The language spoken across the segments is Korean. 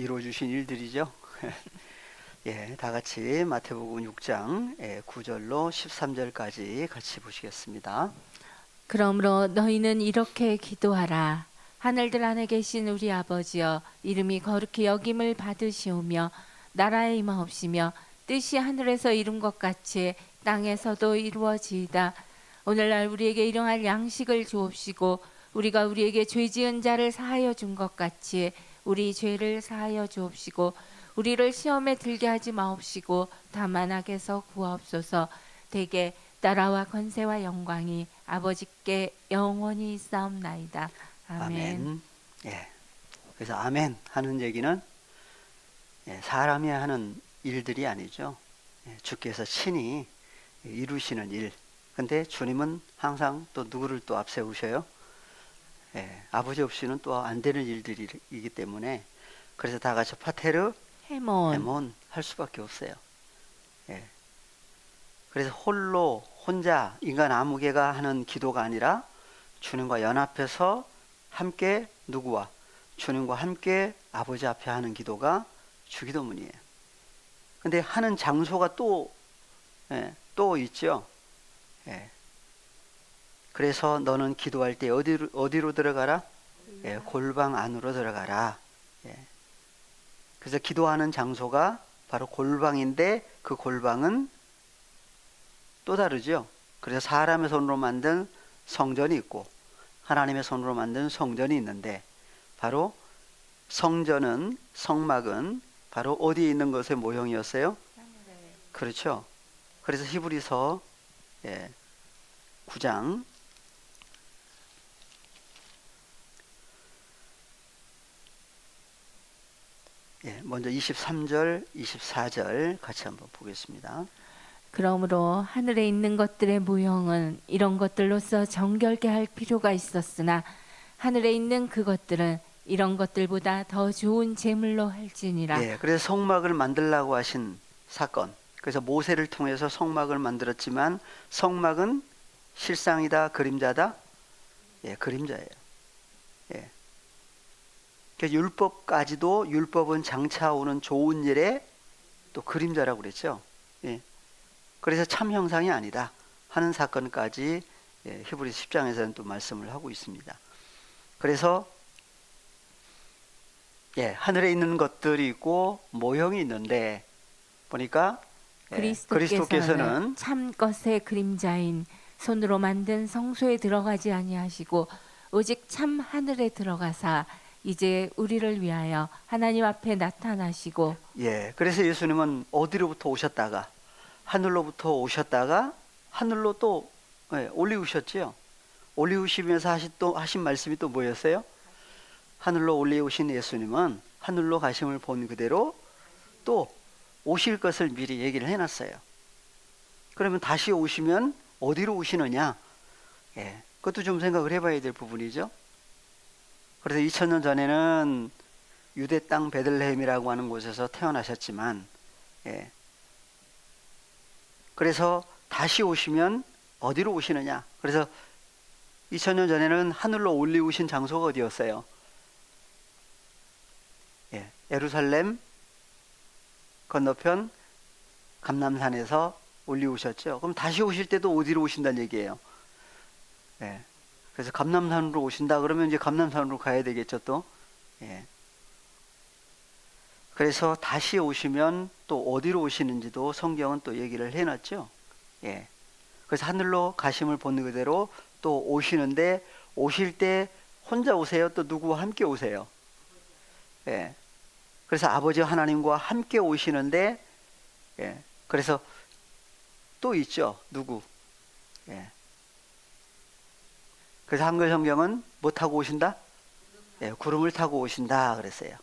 이루어 주신 일들이죠. 예, 다 같이 마태복음 6장 9절로 13절까지 같이 보시겠습니다. 그러므로 너희는 이렇게 기도하라. 하늘들 안에 계신 우리 아버지여, 이름이 거룩히 여김을 받으시오며 나라의 임하옵시며 뜻이 하늘에서 이룬 것 같이 땅에서도 이루어지이다. 오늘날 우리에게 일용할 양식을 주옵시고 우리가 우리에게 죄 지은 자를 사하여 준 것 같이 우리 죄를 사하여 주옵시고 우리를 시험에 들게 하지 마옵시고 다만 악에서 구하옵소서. 대개 나라와 권세와 영광이 아버지께 영원히 있사옵나이다. 아멘. 아멘. 예. 그래서 아멘 하는 얘기는 사람이 하는 일들이 아니죠. 주께서 친히 이루시는 일. 근데 주님은 항상 또 누구를 또 앞세우셔요? 아버지 없이는 또 안 되는 일들이기 때문에 그래서 다 같이 파테르 헤몬 할 수밖에 없어요. 그래서 홀로 혼자 인간 아무개가 하는 기도가 아니라 주님과 연합해서 함께 누구와 주님과 함께 아버지 앞에 하는 기도가 주기도문이에요. 근데 하는 장소가 또 있죠. 그래서 너는 기도할 때 어디로 들어가라? 골방 안으로 들어가라. 그래서 기도하는 장소가 바로 골방인데 그 골방은 또 다르죠. 그래서 사람의 손으로 만든 성전이 있고 하나님의 손으로 만든 성전이 있는데 바로 성전은 성막은 바로 어디에 있는 것의 모형이었어요? 그렇죠. 그래서 히브리서 9장 먼저 23절, 24절 같이 한번 보겠습니다. 그러므로 하늘에 있는 것들의 모형은 이런 것들로서 정결케 할 필요가 있었으나 하늘에 있는 그것들은 이런 것들보다 더 좋은 제물로 할지니라. 그래서 성막을 만들라고 하신 사건. 그래서 모세를 통해서 성막을 만들었지만 성막은 실상이다, 그림자다? 그림자예요. 그래서 율법까지도 율법은 장차 오는 좋은 일의 또 그림자라고 그랬죠. 그래서 참 형상이 아니다 하는 사건까지 히브리서 10장에서는 또 말씀을 하고 있습니다. 그래서 하늘에 있는 것들이 있고 모형이 있는데 보니까 그리스도께서는 참 것의 그림자인 손으로 만든 성소에 들어가지 아니하시고 오직 참 하늘에 들어가사 이제 우리를 위하여 하나님 앞에 나타나시고 그래서 예수님은 어디로부터 오셨다가 하늘로부터 오셨다가 하늘로 또 올리우셨지요. 올리우시면서 하신 말씀이 또 뭐였어요? 하늘로 올리우신 예수님은 하늘로 가심을 본 그대로 또 오실 것을 미리 얘기를 해놨어요. 그러면 다시 오시면 어디로 오시느냐? 그것도 좀 생각을 해봐야 될 부분이죠. 그래서 2000년 전에는 유대 땅 베들레헴이라고 하는 곳에서 태어나셨지만 그래서 다시 오시면 어디로 오시느냐? 그래서 2000년 전에는 하늘로 올리우신 장소가 어디였어요? 예루살렘 건너편 감람산에서 올리우셨죠. 그럼 다시 오실 때도 어디로 오신다는 얘기예요? 그래서 감람산으로 오신다 그러면 이제 감람산으로 가야 되겠죠 또. 그래서 다시 오시면 또 어디로 오시는지도 성경은 또 얘기를 해놨죠. 그래서 하늘로 가심을 본 그대로 또 오시는데 오실 때 혼자 오세요? 또 누구와 함께 오세요? 그래서 아버지 하나님과 함께 오시는데 그래서 또 있죠. 누구? 그래서 한글 성경은 뭐 타고 오신다? 구름을 타고 오신다 그랬어요.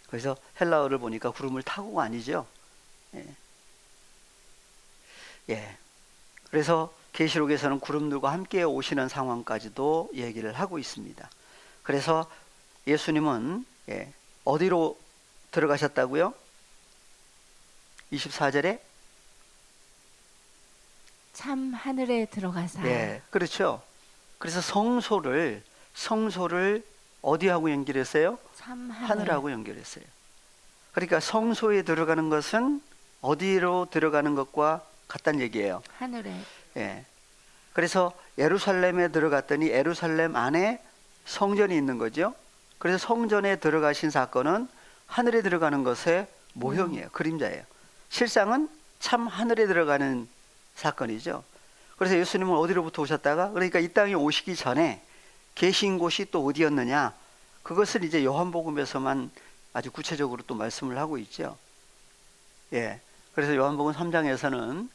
그래서 헬라어를 보니까 구름을 타고가 아니죠. 그래서 계시록에서는 구름들과 함께 오시는 상황까지도 얘기를 하고 있습니다. 그래서 예수님은 어디로 들어가셨다고요? 24절에 참 하늘에 들어가사. 그렇죠. 그래서 성소를 어디하고 연결했어요? 참 하늘하고 연결했어요. 그러니까 성소에 들어가는 것은 어디로 들어가는 것과 같다는 얘기예요. 하늘에. 예. 그래서 예루살렘에 들어갔더니 예루살렘 안에 성전이 있는 거죠. 그래서 성전에 들어가신 사건은 하늘에 들어가는 것의 모형이에요. 그림자예요. 실상은 참 하늘에 들어가는 사건이죠. 그래서 예수님은 어디로부터 오셨다가, 그러니까 이 땅에 오시기 전에 계신 곳이 또 어디였느냐, 그것을 이제 요한복음에서만 아주 구체적으로 또 말씀을 하고 있죠. 예. 그래서 요한복음 3장에서는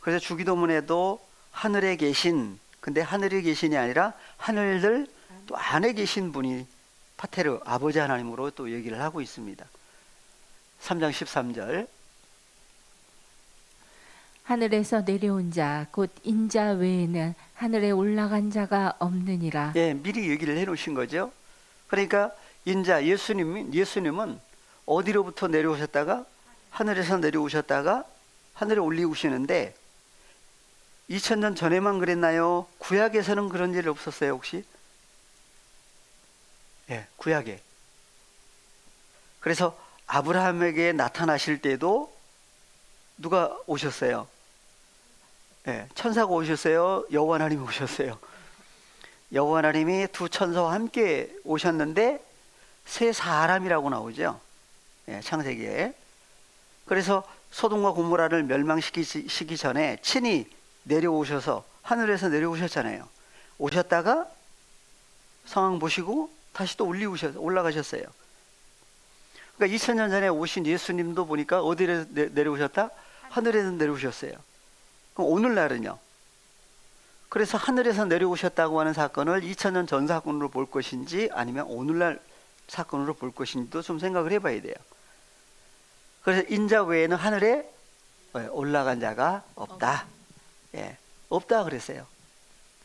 그래서 주기도문에도 하늘에 계신, 근데 하늘에 계신이 아니라 하늘들 또 안에 계신 분이 파테르 아버지 하나님으로 또 얘기를 하고 있습니다. 3장 13절. 하늘에서 내려온 자 곧 인자 외에는 하늘에 올라간 자가 없느니라. 예, 미리 얘기를 해 놓으신 거죠. 그러니까 인자 예수님은 어디로부터 내려오셨다가 하늘에서 내려오셨다가 하늘에 올리우시는데 2000년 전에만 그랬나요? 구약에서는 그런 일 없었어요, 혹시? 예, 구약에. 그래서 아브라함에게 나타나실 때도 누가 오셨어요? 예, 천사가 오셨어요? 여호와 하나님이 오셨어요? 여호와 하나님이 두 천사와 함께 오셨는데 세 사람이라고 나오죠. 예, 창세기에. 그래서 소돔과 고모라를 멸망시키기 전에 친히 내려오셔서 하늘에서 내려오셨잖아요. 오셨다가 상황 보시고 다시 또 올라가셨어요. 그러니까 2000년 전에 오신 예수님도 보니까 어디에 내려오셨다? 하늘에서 내려오셨어요. 그럼 오늘날은요? 그래서 하늘에서 내려오셨다고 하는 사건을 2000년 전 사건으로 볼 것인지 아니면 오늘날 사건으로 볼 것인지도 좀 생각을 해봐야 돼요. 그래서 인자 외에는 하늘에 올라간 자가 없다. 예, 없다 그랬어요.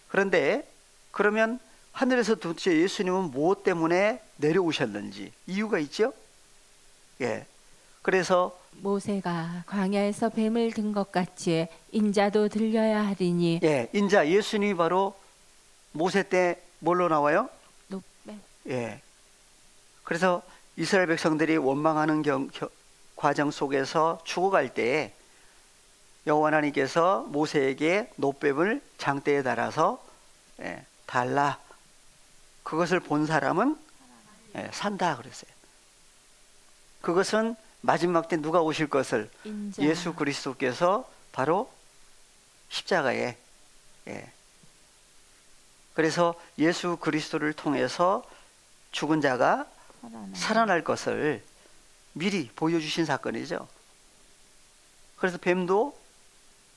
그런데 그러면 하늘에서 도대체 예수님은 무엇 때문에 내려오셨는지 이유가 있죠? 예. 그래서 모세가 광야에서 뱀을 든 것 같이 인자도 들려야 하리니. 예, 인자 예수님이 바로 모세 때 뭘로 나와요? 높뱀. 예. 그래서 이스라엘 백성들이 원망하는 과정 속에서 죽어갈 때에 여호와 하나님께서 모세에게 노뱀을 장대에 달아서 달라. 그것을 본 사람은 산다 그랬어요. 그것은 마지막 때 누가 오실 것을 인자. 예수 그리스도께서 바로 십자가에 그래서 예수 그리스도를 통해서 죽은 자가 살아날 것을 미리 보여주신 사건이죠. 그래서 뱀도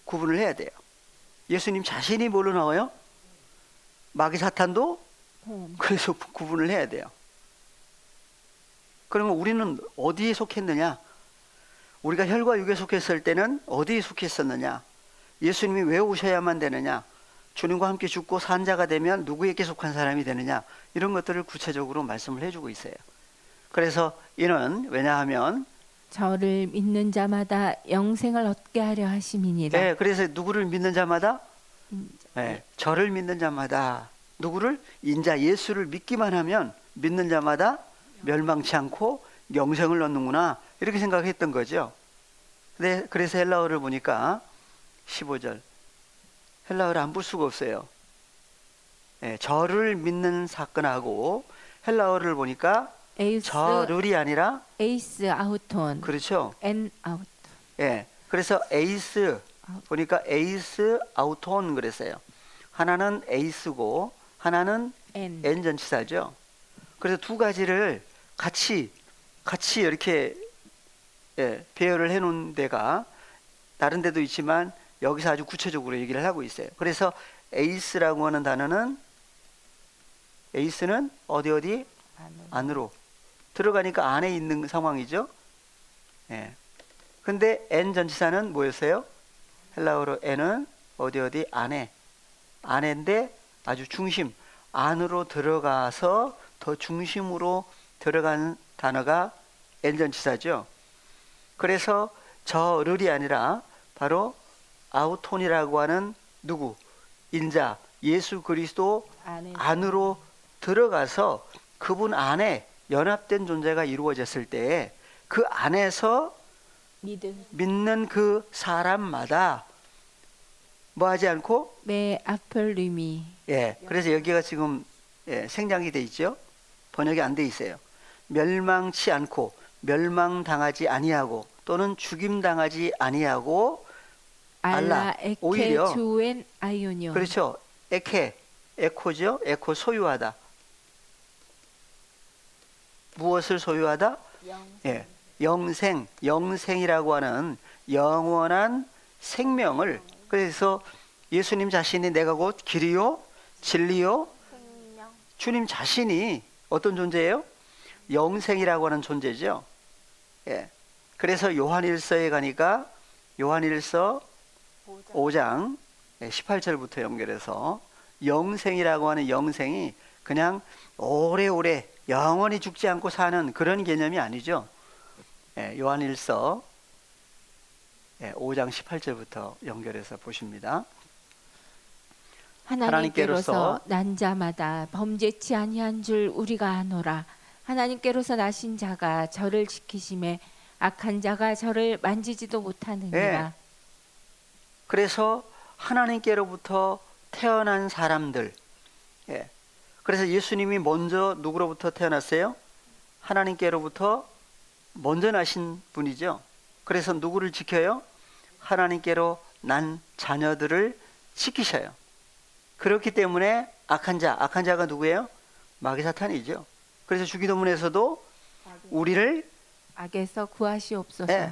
구분을 해야 돼요. 예수님 자신이 뭘로 나와요? 마귀 사탄도 그래서 구분을 해야 돼요. 그러면 우리는 어디에 속했느냐? 우리가 혈과 육에 속했을 때는 어디에 속했었느냐? 예수님이 왜 오셔야만 되느냐? 주님과 함께 죽고 산 자가 되면 누구에게 속한 사람이 되느냐? 이런 것들을 구체적으로 말씀을 해주고 있어요. 그래서 이는 왜냐하면 저를 믿는 자마다 영생을 얻게 하려 하심이니라. 네, 그래서 누구를 믿는 자마다 저를 믿는 자마다 누구를? 인자 예수를 믿기만 하면 믿는 자마다 멸망치 않고 영생을 얻는구나 이렇게 생각했던 거죠. 근데 그래서 헬라어를 보니까 15절 헬라어를 안 볼 수가 없어요. 저를 믿는 사건하고 헬라어를 보니까 에이스, 저를이 아니라 에이스 아우톤. 그렇죠. 엔 아우톤. 예, 그래서 에이스 보니까 에이스 아우톤 그랬어요. 하나는 에이스고 하나는 엔. N 전치사죠. 그래서 두 가지를 같이 이렇게 배열을 해놓은 데가 다른 데도 있지만 여기서 아주 구체적으로 얘기를 하고 있어요. 그래서 에이스라고 하는 단어는 에이스는 어디 안으로 들어가니까 안에 있는 상황이죠. 예. 근데 N 전치사는 뭐였어요? 헬라어로 N은 어디 안에인데 아주 중심 안으로 들어가서 더 중심으로 들어가는 단어가 N 전치사죠. 그래서 저를이 아니라 바로 아우톤이라고 하는 누구? 인자 예수 그리스도 안으로 들어가서 그분 안에 연합된 존재가 이루어졌을 때에 그 안에서 믿는 그 사람마다 뭐 하지 않고 매 아폴리미 예, 그래서 여기가 지금 생략이 돼 있죠. 번역이 안 돼 있어요. 멸망치 않고 멸망당하지 아니하고 또는 죽임당하지 아니하고 알라 에케 오히려 주엔 아이오니오. 그렇죠. 에코죠. 에코 소유하다. 무엇을 소유하다? 예, 영생이라고 하는 영원한 생명을. 그래서 예수님 자신이 내가 곧 길이요 진리요 주님 자신이 어떤 존재예요? 영생이라고 하는 존재죠. 예. 그래서 요한일서에 가니까 요한일서 5장 18절부터 연결해서 영생이라고 하는 영생이 그냥 오래오래 영원히 죽지 않고 사는 그런 개념이 아니죠. 예, 요한일서 5장 18절부터 연결해서 보십니다. 하나님께로서 난 자마다 범죄치 아니한 줄 우리가 아노라. 하나님께로서 나신 자가 저를 지키심에 악한 자가 저를 만지지도 못하느니라. 예. 그래서 하나님께로부터 태어난 사람들. 예. 그래서 예수님이 먼저 누구로부터 태어났어요? 하나님께로부터 먼저 나신 분이죠. 그래서 누구를 지켜요? 하나님께로 난 자녀들을 지키셔요. 그렇기 때문에 악한 자가 누구예요? 마귀 사탄이죠. 그래서 주기도문에서도 우리를 악에서 구하시옵소서. 예.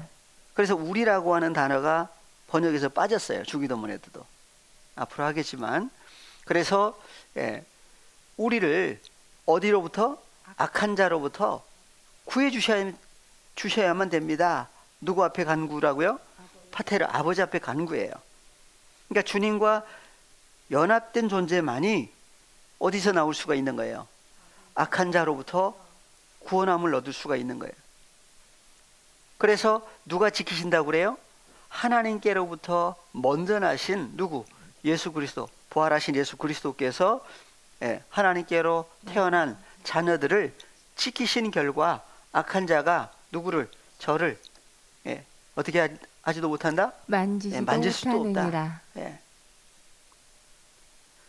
그래서 우리라고 하는 단어가 번역에서 빠졌어요. 주기도문에도 앞으로 하겠지만. 그래서 우리를 어디로부터? 악한 자로부터 구해 주셔야만 됩니다. 누구 앞에 간구라고요? 파테르 아버지 앞에 간구예요. 그러니까 주님과 연합된 존재만이 어디서 나올 수가 있는 거예요? 악한 자로부터 구원함을 얻을 수가 있는 거예요. 그래서 누가 지키신다고 그래요? 하나님께로부터 먼저 나신 누구? 예수 그리스도, 부활하신 예수 그리스도께서 하나님께로 태어난 자녀들을 지키신 결과 악한 자가 누구를? 저를 어떻게 하지도 못한다? 만지지도 만질 수도 못하느니라. 없다.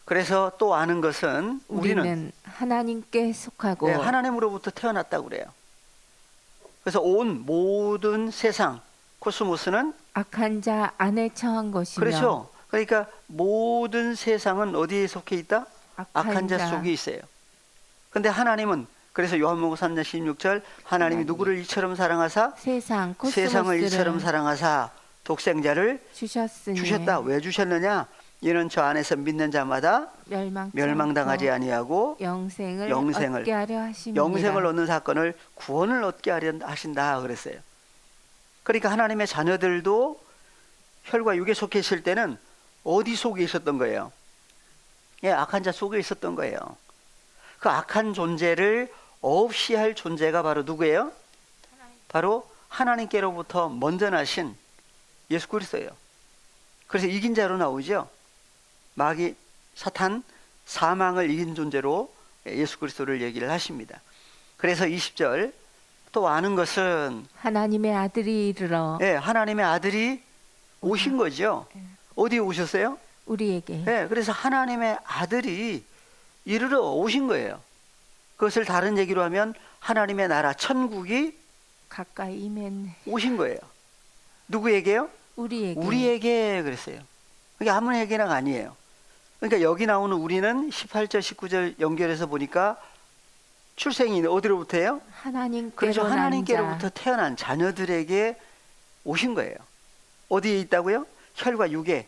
그래서 또 아는 것은 우리는 하나님께 속하고 하나님으로부터 태어났다고 그래요. 그래서 온 모든 세상 코스모스는 악한 자 안에 처한 것이며. 그렇죠. 그러니까 모든 세상은 어디에 속해 있다? 악한 자 속에 있어요. 근데 하나님은 그래서 요한복음 3장 16절 하나님이 누구를 이처럼 사랑하사 세상을 이처럼 사랑하사 독생자를 주셨다. 왜 주셨느냐? 이는 저 안에서 믿는 자마다 멸망당하지 아니하고 영생을 얻게 하려 하심이니라. 영생을 얻는 사건을 구원을 얻게 하려 하신다 그랬어요. 그러니까 하나님의 자녀들도 혈과 육에 속해 있을 때는 어디 속에 있었던 거예요? 악한 자 속에 있었던 거예요. 그 악한 존재를 없이 할 존재가 바로 누구예요? 바로 하나님께로부터 먼저 나신 예수 그리스도예요. 그래서 이긴 자로 나오죠. 마귀, 사탄, 사망을 이긴 존재로 예수 그리스도를 얘기를 하십니다. 그래서 20절 또 아는 것은 하나님의 아들이 이르러 하나님의 아들이 오신 거죠. 어디에 오셨어요? 우리에게. 그래서 하나님의 아들이 이르러 오신 거예요. 그것을 다른 얘기로 하면 하나님의 나라 천국이 가까이 이면 오신 거예요. 누구에게요? 우리에게 그랬어요. 그러니까 아무에게나 아니에요. 그러니까 여기 나오는 우리는 18절 19절 연결해서 보니까 출생이 어디로부터예요? 그렇죠. 하나님께로부터 태어난 자녀들에게 오신 거예요. 어디에 있다고요? 혈과 육에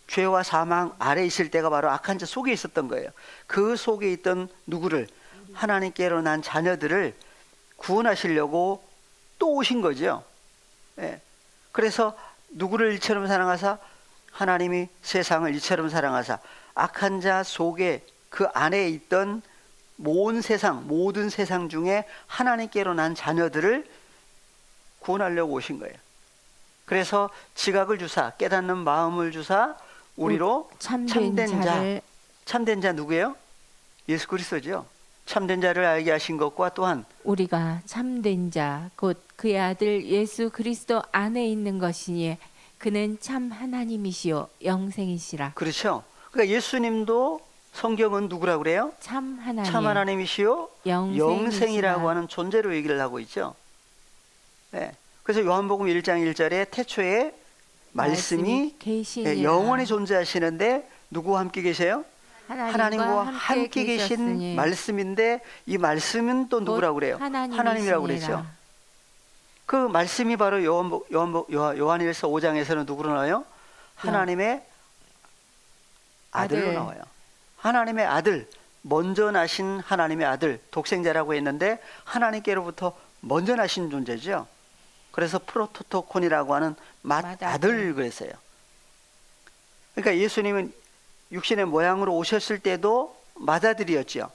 죄와 사망 아래 있을 때가 바로 악한 자 속에 있었던 거예요. 그 속에 있던 누구를? 하나님께로 난 자녀들을 구원하시려고 또 오신 거죠. 그래서 누구를 이처럼 사랑하사? 하나님이 세상을 이처럼 사랑하사 악한 자 속에 그 안에 있던 모든 세상 중에 하나님께로 난 자녀들을 구원하려고 오신 거예요. 그래서 지각을 주사 깨닫는 마음을 주사 우리로 참된 자 누구예요? 예수 그리스도죠. 참된 자를 알게 하신 것과 또한 우리가 참된 자 곧 그의 아들 예수 그리스도 안에 있는 것이니 그는 참 하나님이시요 영생이시라. 그렇죠. 그러니까 예수님도 성경은 누구라고 그래요? 참 하나님. 참 하나님이시요 영생이라고 하는 존재로 얘기를 하고 있죠. 네. 그래서 요한복음 1장 1절에 태초에 말씀이 계시니라. 영원히 존재하시는데 누구와 함께 계세요? 하나님과 함께 계신 말씀인데 이 말씀은 또 누구라고 그래요? 하나님이라고 그랬죠. 그 말씀이 바로 요한일서 5장에서는 누구로 나와요? 하나님의 아들로 나와요. 하나님의 아들, 먼저 나신 하나님의 아들, 독생자라고 했는데 하나님께로부터 먼저 나신 존재죠. 그래서 프로토토콘이라고 하는 맏아들 그랬어요. 그러니까 예수님은 육신의 모양으로 오셨을 때도 맏아들이었죠.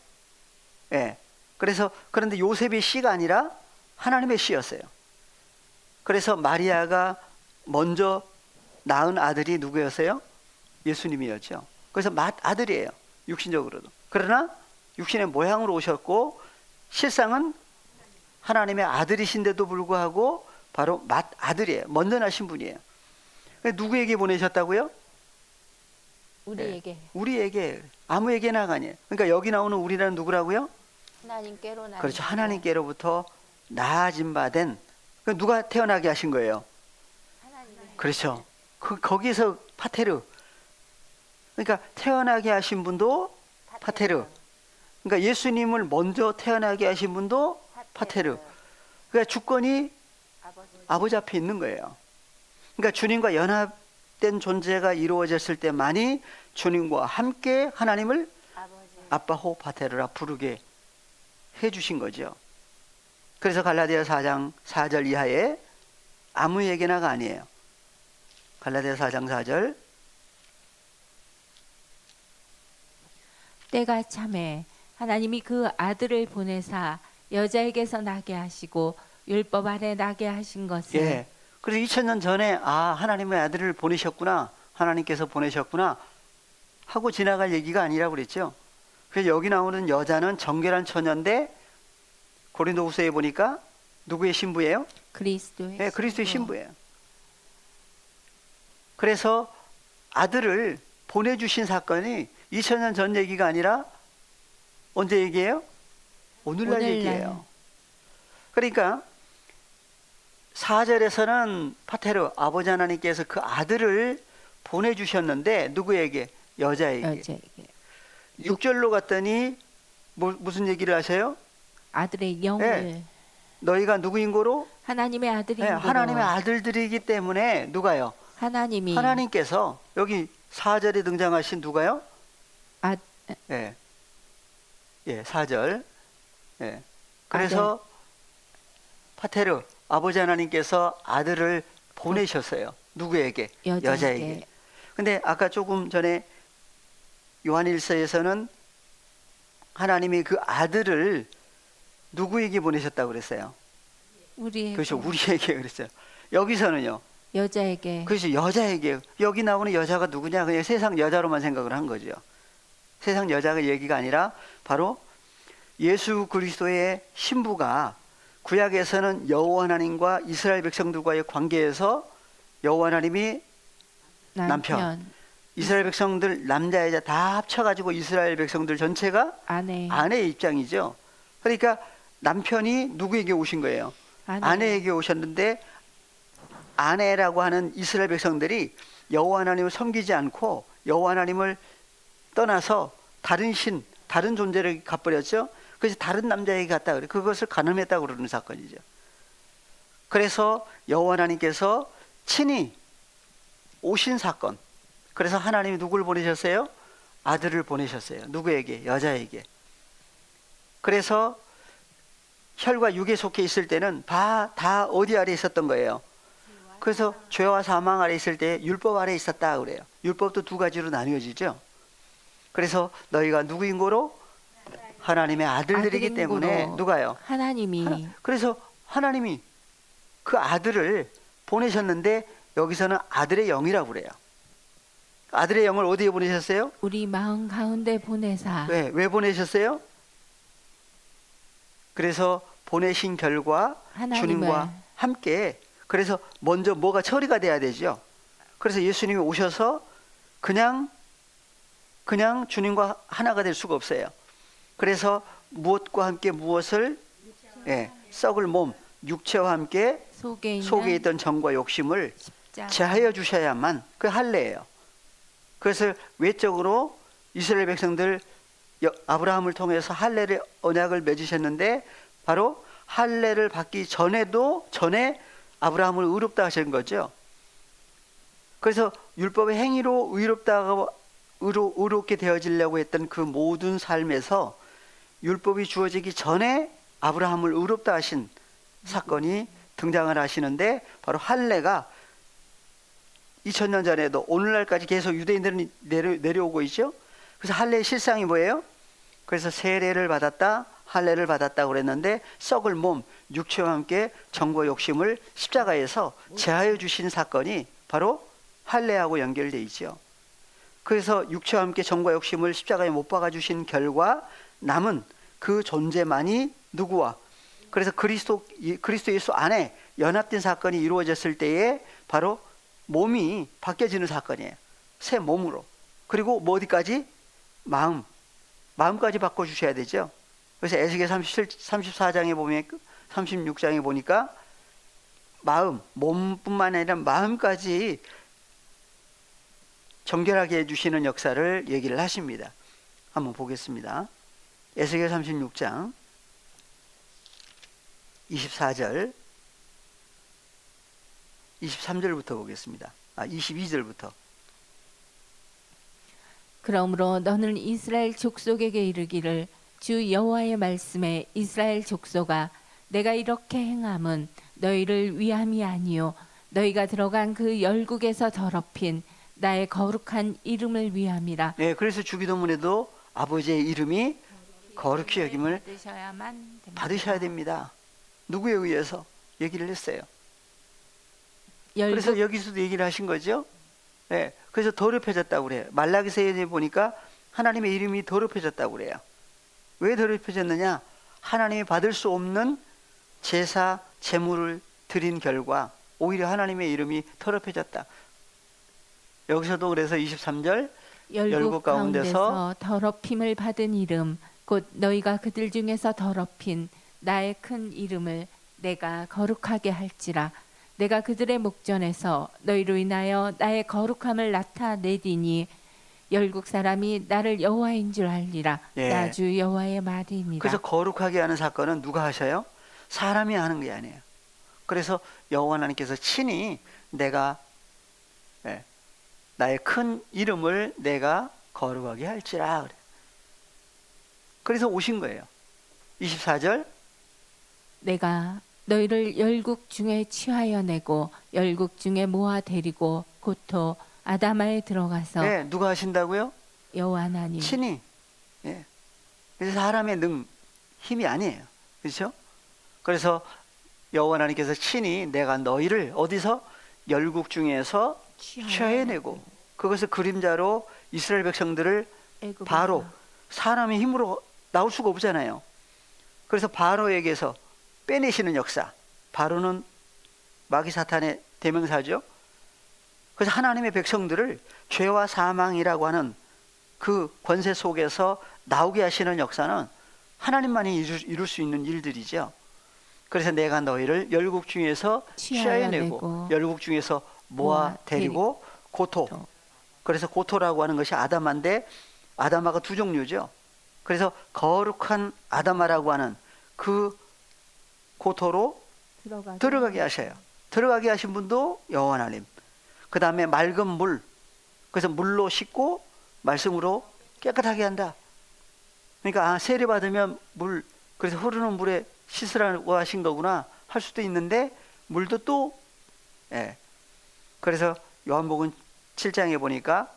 예. 그래서 그런데 요셉의 씨가 아니라 하나님의 씨였어요. 그래서 마리아가 먼저 낳은 아들이 누구였어요? 예수님이었죠. 그래서 맏아들이에요. 육신적으로도. 그러나 육신의 모양으로 오셨고 실상은 하나님의 아들이신데도 불구하고 바로 맏아들이에요. 먼저 나신 분이에요. 누구에게 보내셨다고요? 우리에게. 네. 우리에게, 아무에게나 아니에요. 그러니까 여기 나오는 우리라는 누구라고요? 하나님께로 나. 그렇죠. 하나님께로부터 나아진 바 된. 그러니까 누가 태어나게 하신 거예요? 하나님. 그렇죠. 거기서 파테르. 그러니까 태어나게 하신 분도 파테르. 그러니까 예수님을 먼저 태어나게 하신 분도 파테르. 그러니까 주권이 아버지 앞에 있는 거예요. 그러니까 주님과 연합된 존재가 이루어졌을 때만이 주님과 함께 하나님을 아빠호 파테르라 부르게 해주신 거죠. 그래서 갈라디아 4장 4절 이하에 아무에게나가 아니에요. 갈라디아 4장 4절 때가 참에 하나님이 그 아들을 보내사 여자에게서 나게 하시고 율법 아래 나게 하신 것을. 예. 그래서 2000년 전에 하나님의 아들을 보내셨구나. 하나님께서 보내셨구나 하고 지나갈 얘기가 아니라고 그랬죠. 그래서 여기 나오는 여자는 정결한 처녀인데 고린도후서에 보니까 누구의 신부예요? 그리스도의 네, 그리스도의 신부예요. 그래서 아들을 보내주신 사건이 2000년 전 얘기가 아니라 언제 얘기예요? 오늘날 얘기예요. 그러니까 4절에서는 파테르 아버지 하나님께서 그 아들을 보내주셨는데 누구에게? 여자에게. 6절로 갔더니 무슨 얘기를 하세요? 아들의 영을. 네. 너희가 누구인 거로? 하나님의 아들인 거로. 하나님의 아들들이기 때문에 누가요? 하나님께서 여기 4절에 등장하신 누가요? 예. 예, 4절. 예. 그래서 파테르 아버지 하나님께서 아들을 보내셨어요. 누구에게? 여자에게. 근데 아까 조금 전에 요한일서에서는 하나님이 그 아들을 누구에게 보내셨다고 그랬어요? 우리에게. 그렇죠. 우리에게 그랬어요. 여기서는요. 여자에게. 그렇죠. 여자에게. 여기 나오는 여자가 누구냐? 그냥 세상 여자로만 생각을 한 거죠. 세상 여자가 얘기가 아니라 바로 예수 그리스도의 신부가 구약에서는 여호와 하나님과 이스라엘 백성들과의 관계에서 여호와 하나님이 남편. 이스라엘 백성들 남자 여자 다 합쳐가지고 이스라엘 백성들 전체가 아내의 입장이죠. 그러니까 남편이 누구에게 오신 거예요? 아내에게 오셨는데 아내라고 하는 이스라엘 백성들이 여호와 하나님을 섬기지 않고 여호와 하나님을 떠나서 다른 신, 다른 존재를 갖버렸죠. 그래서 다른 남자에게 갔다 그래. 그것을 간음했다고 그러는 사건이죠. 그래서 여호와 하나님께서 친히 오신 사건. 그래서 하나님이 누구를 보내셨어요? 아들을 보내셨어요. 누구에게? 여자에게. 그래서 혈과 육에 속해 있을 때는 다 어디 아래 있었던 거예요? 그래서 죄와 사망 아래 있을 때 율법 아래 있었다 그래요. 율법도 두 가지로 나뉘어지죠. 그래서 너희가 누구인 거로? 하나님의 아들들이기 때문에 누가요? 하나님이. 그래서 하나님이 그 아들을 보내셨는데 여기서는 아들의 영이라고 그래요. 아들의 영을 어디에 보내셨어요? 우리 마음 가운데 보내사. 왜 보내셨어요? 그래서 보내신 결과 하나님을 주님과 함께, 그래서 먼저 뭐가 처리가 돼야 되죠. 그래서 예수님이 오셔서 그냥 주님과 하나가 될 수가 없어요. 그래서 무엇과 함께 무엇을, 썩을 몸 육체와 함께 속에 속에 있는 있던 정과 욕심을 십자가. 제하여 주셔야만, 그 할례예요. 그래서 외적으로 이스라엘 백성들 아브라함을 통해서 할례를, 언약을 맺으셨는데 바로 할례를 받기 전에 아브라함을 의롭다 하신 거죠. 그래서 율법의 행위로 의롭게 되어지려고 했던 그 모든 삶에서 율법이 주어지기 전에 아브라함을 의롭다 하신 사건이 등장을 하시는데, 바로 할례가 2000년 전에도 오늘날까지 계속 유대인들은 내려오고 있죠. 그래서 할례의 실상이 뭐예요? 그래서 세례를 받았다, 할례를 받았다고 그랬는데 썩을 몸 육체와 함께 정과 욕심을 십자가에서 제하여 주신 사건이 바로 할례하고 연결되어 있죠. 그래서 육체와 함께 정과 욕심을 십자가에 못 박아 주신 결과 남은 그 존재만이 누구와, 그래서 그리스도 예수 안에 연합된 사건이 이루어졌을 때에 바로 몸이 바뀌어지는 사건이에요. 새 몸으로. 그리고 뭐 어디까지? 마음까지 바꿔주셔야 되죠. 그래서 에스겔 34장에 보면, 36장에 보니까 몸뿐만 아니라 마음까지 정결하게 해주시는 역사를 얘기를 하십니다. 한번 보겠습니다. 에스겔 36장 24절 23절부터 보겠습니다. 22절부터. 그러므로 너는 이스라엘 족속에게 이르기를, 주 여호와의 말씀에 이스라엘 족속아, 내가 이렇게 행함은 너희를 위함이 아니요 너희가 들어간 그 열국에서 더럽힌 나의 거룩한 이름을 위함이라. 네, 그래서 주기도문에도 아버지의 이름이 거룩히 여김을 받으셔야 됩니다. 누구에 의해서 얘기를 했어요. 그래서 여기서도 얘기를 하신 거죠. 네, 그래서 더럽혀졌다고 그래요. 말라기서에 보니까 하나님의 이름이 더럽혀졌다고 그래요. 왜 더럽혀졌느냐? 하나님이 받을 수 없는 제사, 제물을 드린 결과 오히려 하나님의 이름이 더럽혀졌다. 여기서도 그래서 23절 열국 가운데서 더럽힘을 받은 이름, 곧 너희가 그들 중에서 더럽힌 나의 큰 이름을 내가 거룩하게 할지라. 내가 그들의 목전에서 너희로 인하여 나의 거룩함을 나타내리니 열국 사람이 나를 여호와인 줄 알리라. 나 주 여호와의 말입니다. 그래서 거룩하게 하는 사건은 누가 하셔요? 사람이 하는 게 아니에요. 그래서 여호와 하나님께서 친히 내가 나의 큰 이름을 내가 거룩하게 할지라 그래. 그래서 오신 거예요. 24절 내가 너희를 열국 중에 취하여 내고 열국 중에 모아 데리고 고토 아다마에 들어가서. 누가 하신다고요? 여호와 하나님 친히. 그래서 사람의 힘이 아니에요. 그렇죠? 그래서 여호와 하나님께서 친히 내가 너희를 어디서? 열국 중에서 취하여내고, 그것을 그림자로 이스라엘 백성들을 바로 사람의 힘으로 나올 수가 없잖아요. 그래서 바로에게서 빼내시는 역사. 바로는 마귀 사탄의 대명사죠. 그래서 하나님의 백성들을 죄와 사망이라고 하는 그 권세 속에서 나오게 하시는 역사는 하나님만이 이룰 수 있는 일들이죠. 그래서 내가 너희를 열국 중에서 취하여내고 열국 중에서 모아 데리고 고토. 그래서 고토라고 하는 것이 아담아인데 아담아가 두 종류죠. 그래서 거룩한 아담아라고 하는 그 고토로 들어가게 하셔요. 들어가게 하신 분도 여호와 하나님. 그 다음에 맑은 물, 그래서 물로 씻고 말씀으로 깨끗하게 한다. 그러니까 세례 받으면 물, 그래서 흐르는 물에 씻으라고 하신 거구나 할 수도 있는데, 물도 또 그래서 요한복음 7장에 보니까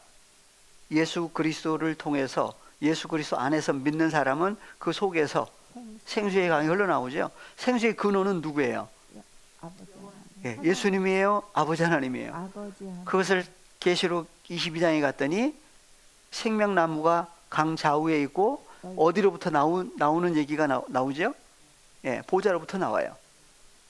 예수 그리스도를 통해서, 예수 그리스도 안에서 믿는 사람은 그 속에서 생수의 강이 흘러나오죠. 생수의 근원은 누구예요? 예수님이에요? 아버지 하나님이에요? 그것을 계시록 22장에 갔더니 생명나무가 강 좌우에 있고 어디로부터 나오는 얘기가 나오죠? 예, 보좌로부터 나와요.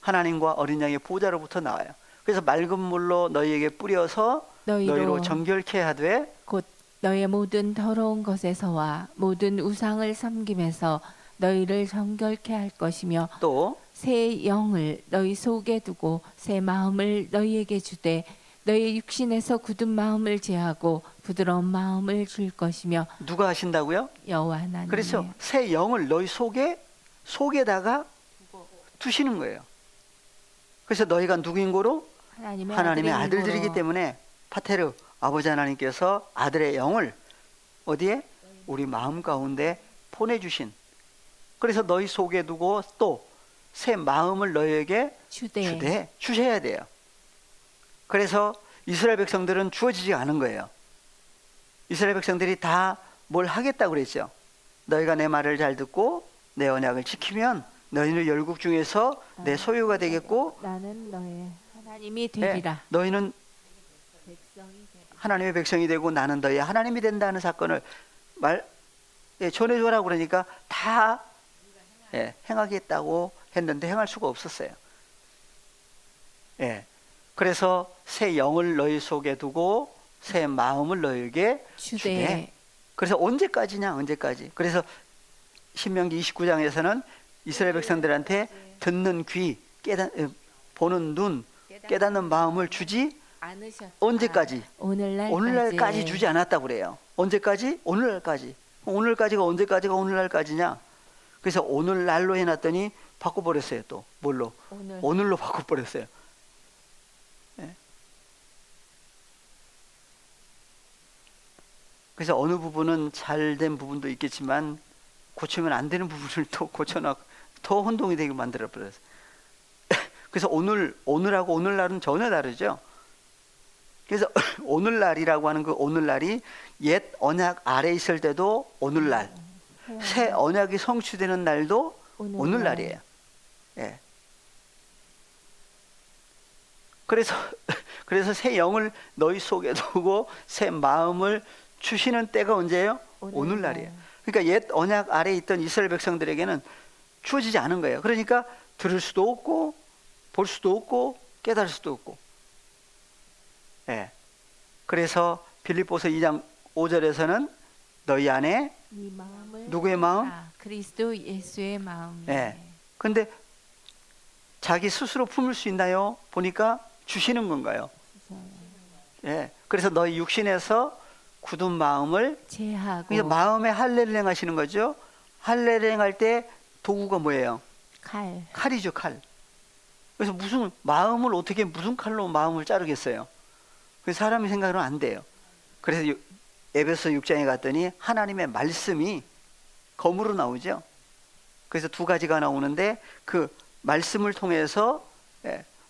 하나님과 어린 양의 보좌로부터 나와요. 그래서 맑은 물로 너희에게 뿌려서 너희로 정결케 하되 곧 너의 모든 더러운 것에서와 모든 우상을 섬김에서 너희를 정결케 할 것이며 또 새 영을 너희 속에 두고 새 마음을 너희에게 주되 너희 육신에서 굳은 마음을 제하고 부드러운 마음을 줄 것이며 누가 하신다고요? 여호와 하나님. 그래서 새 영을 너희 속에다가 두시는 거예요. 그래서 너희가 누구인 고로? 하나님의 아들들이기 때문에 파테르 아버지 하나님께서 아들의 영을 어디에? 우리 마음 가운데 보내주신. 그래서 너희 속에 두고 또 새 마음을 너희에게 주셔야 돼요. 그래서 이스라엘 백성들은 주어지지 않은 거예요. 이스라엘 백성들이 다 뭘 하겠다고 그랬죠. 너희가 내 말을 잘 듣고 내 언약을 지키면 너희는 열국 중에서 내 소유가 되겠고 나는 너의 하나님이 되리라. 네, 너희는 하나님의 백성이 되고 나는 너희의 하나님이 된다는 사건을 전해줘라고 그러니까 다 행하겠다고 했는데 행할 수가 없었어요. 그래서 새 영을 너희 속에 두고 새 마음을 너희에게 주되. 그래서 언제까지냐? 언제까지? 그래서 신명기 29장에서는 이스라엘 백성들한테 듣는 귀, 보는 눈, 깨닫는 마음을 주지 않으셨다. 언제까지? 오늘날까지 주지 않았다고 그래요. 언제까지? 오늘날까지. 오늘까지가 언제까지가 오늘날까지냐? 그래서 오늘날로 해놨더니 바꿔버렸어요. 또 뭘로? 오늘로 바꿔버렸어요. 그래서 어느 부분은 잘된 부분도 있겠지만 고치면 안 되는 부분을 또 고쳐놔 더 혼동이 되게 만들어버렸어요. 그래서 오늘하고 오늘날은 전혀 다르죠. 그래서 오늘날이라고 하는 그 오늘날이 옛 언약 아래 있을 때도 오늘날, 새 언약이 성취되는 날도 오늘날이에요. 그래서 새 영을 너희 속에 두고 새 마음을 주시는 때가 언제예요? 오늘날이에요. 그러니까 옛 언약 아래 있던 이스라엘 백성들에게는 주어지지 않은 거예요. 그러니까 들을 수도 없고 볼 수도 없고 깨달을 수도 없고. 그래서 빌립보서 2장 5절에서는 너희 안에 누구의 마음? 그리스도 예수의 마음. 근데 자기 스스로 품을 수 있나요? 보니까 주시는 건가요? 그래서 너희 육신에서 굳은 마음을 제하고. 그래서 마음에 할례를 행하시는 거죠. 할례를 행할 때 도구가 뭐예요? 칼이죠, 칼. 그래서 무슨 마음을 어떻게 무슨 칼로 마음을 자르겠어요? 그래서 사람이 생각으로는 안 돼요. 그래서 에베소 6장에 갔더니 하나님의 말씀이 검으로 나오죠. 그래서 두 가지가 나오는데 그 말씀을 통해서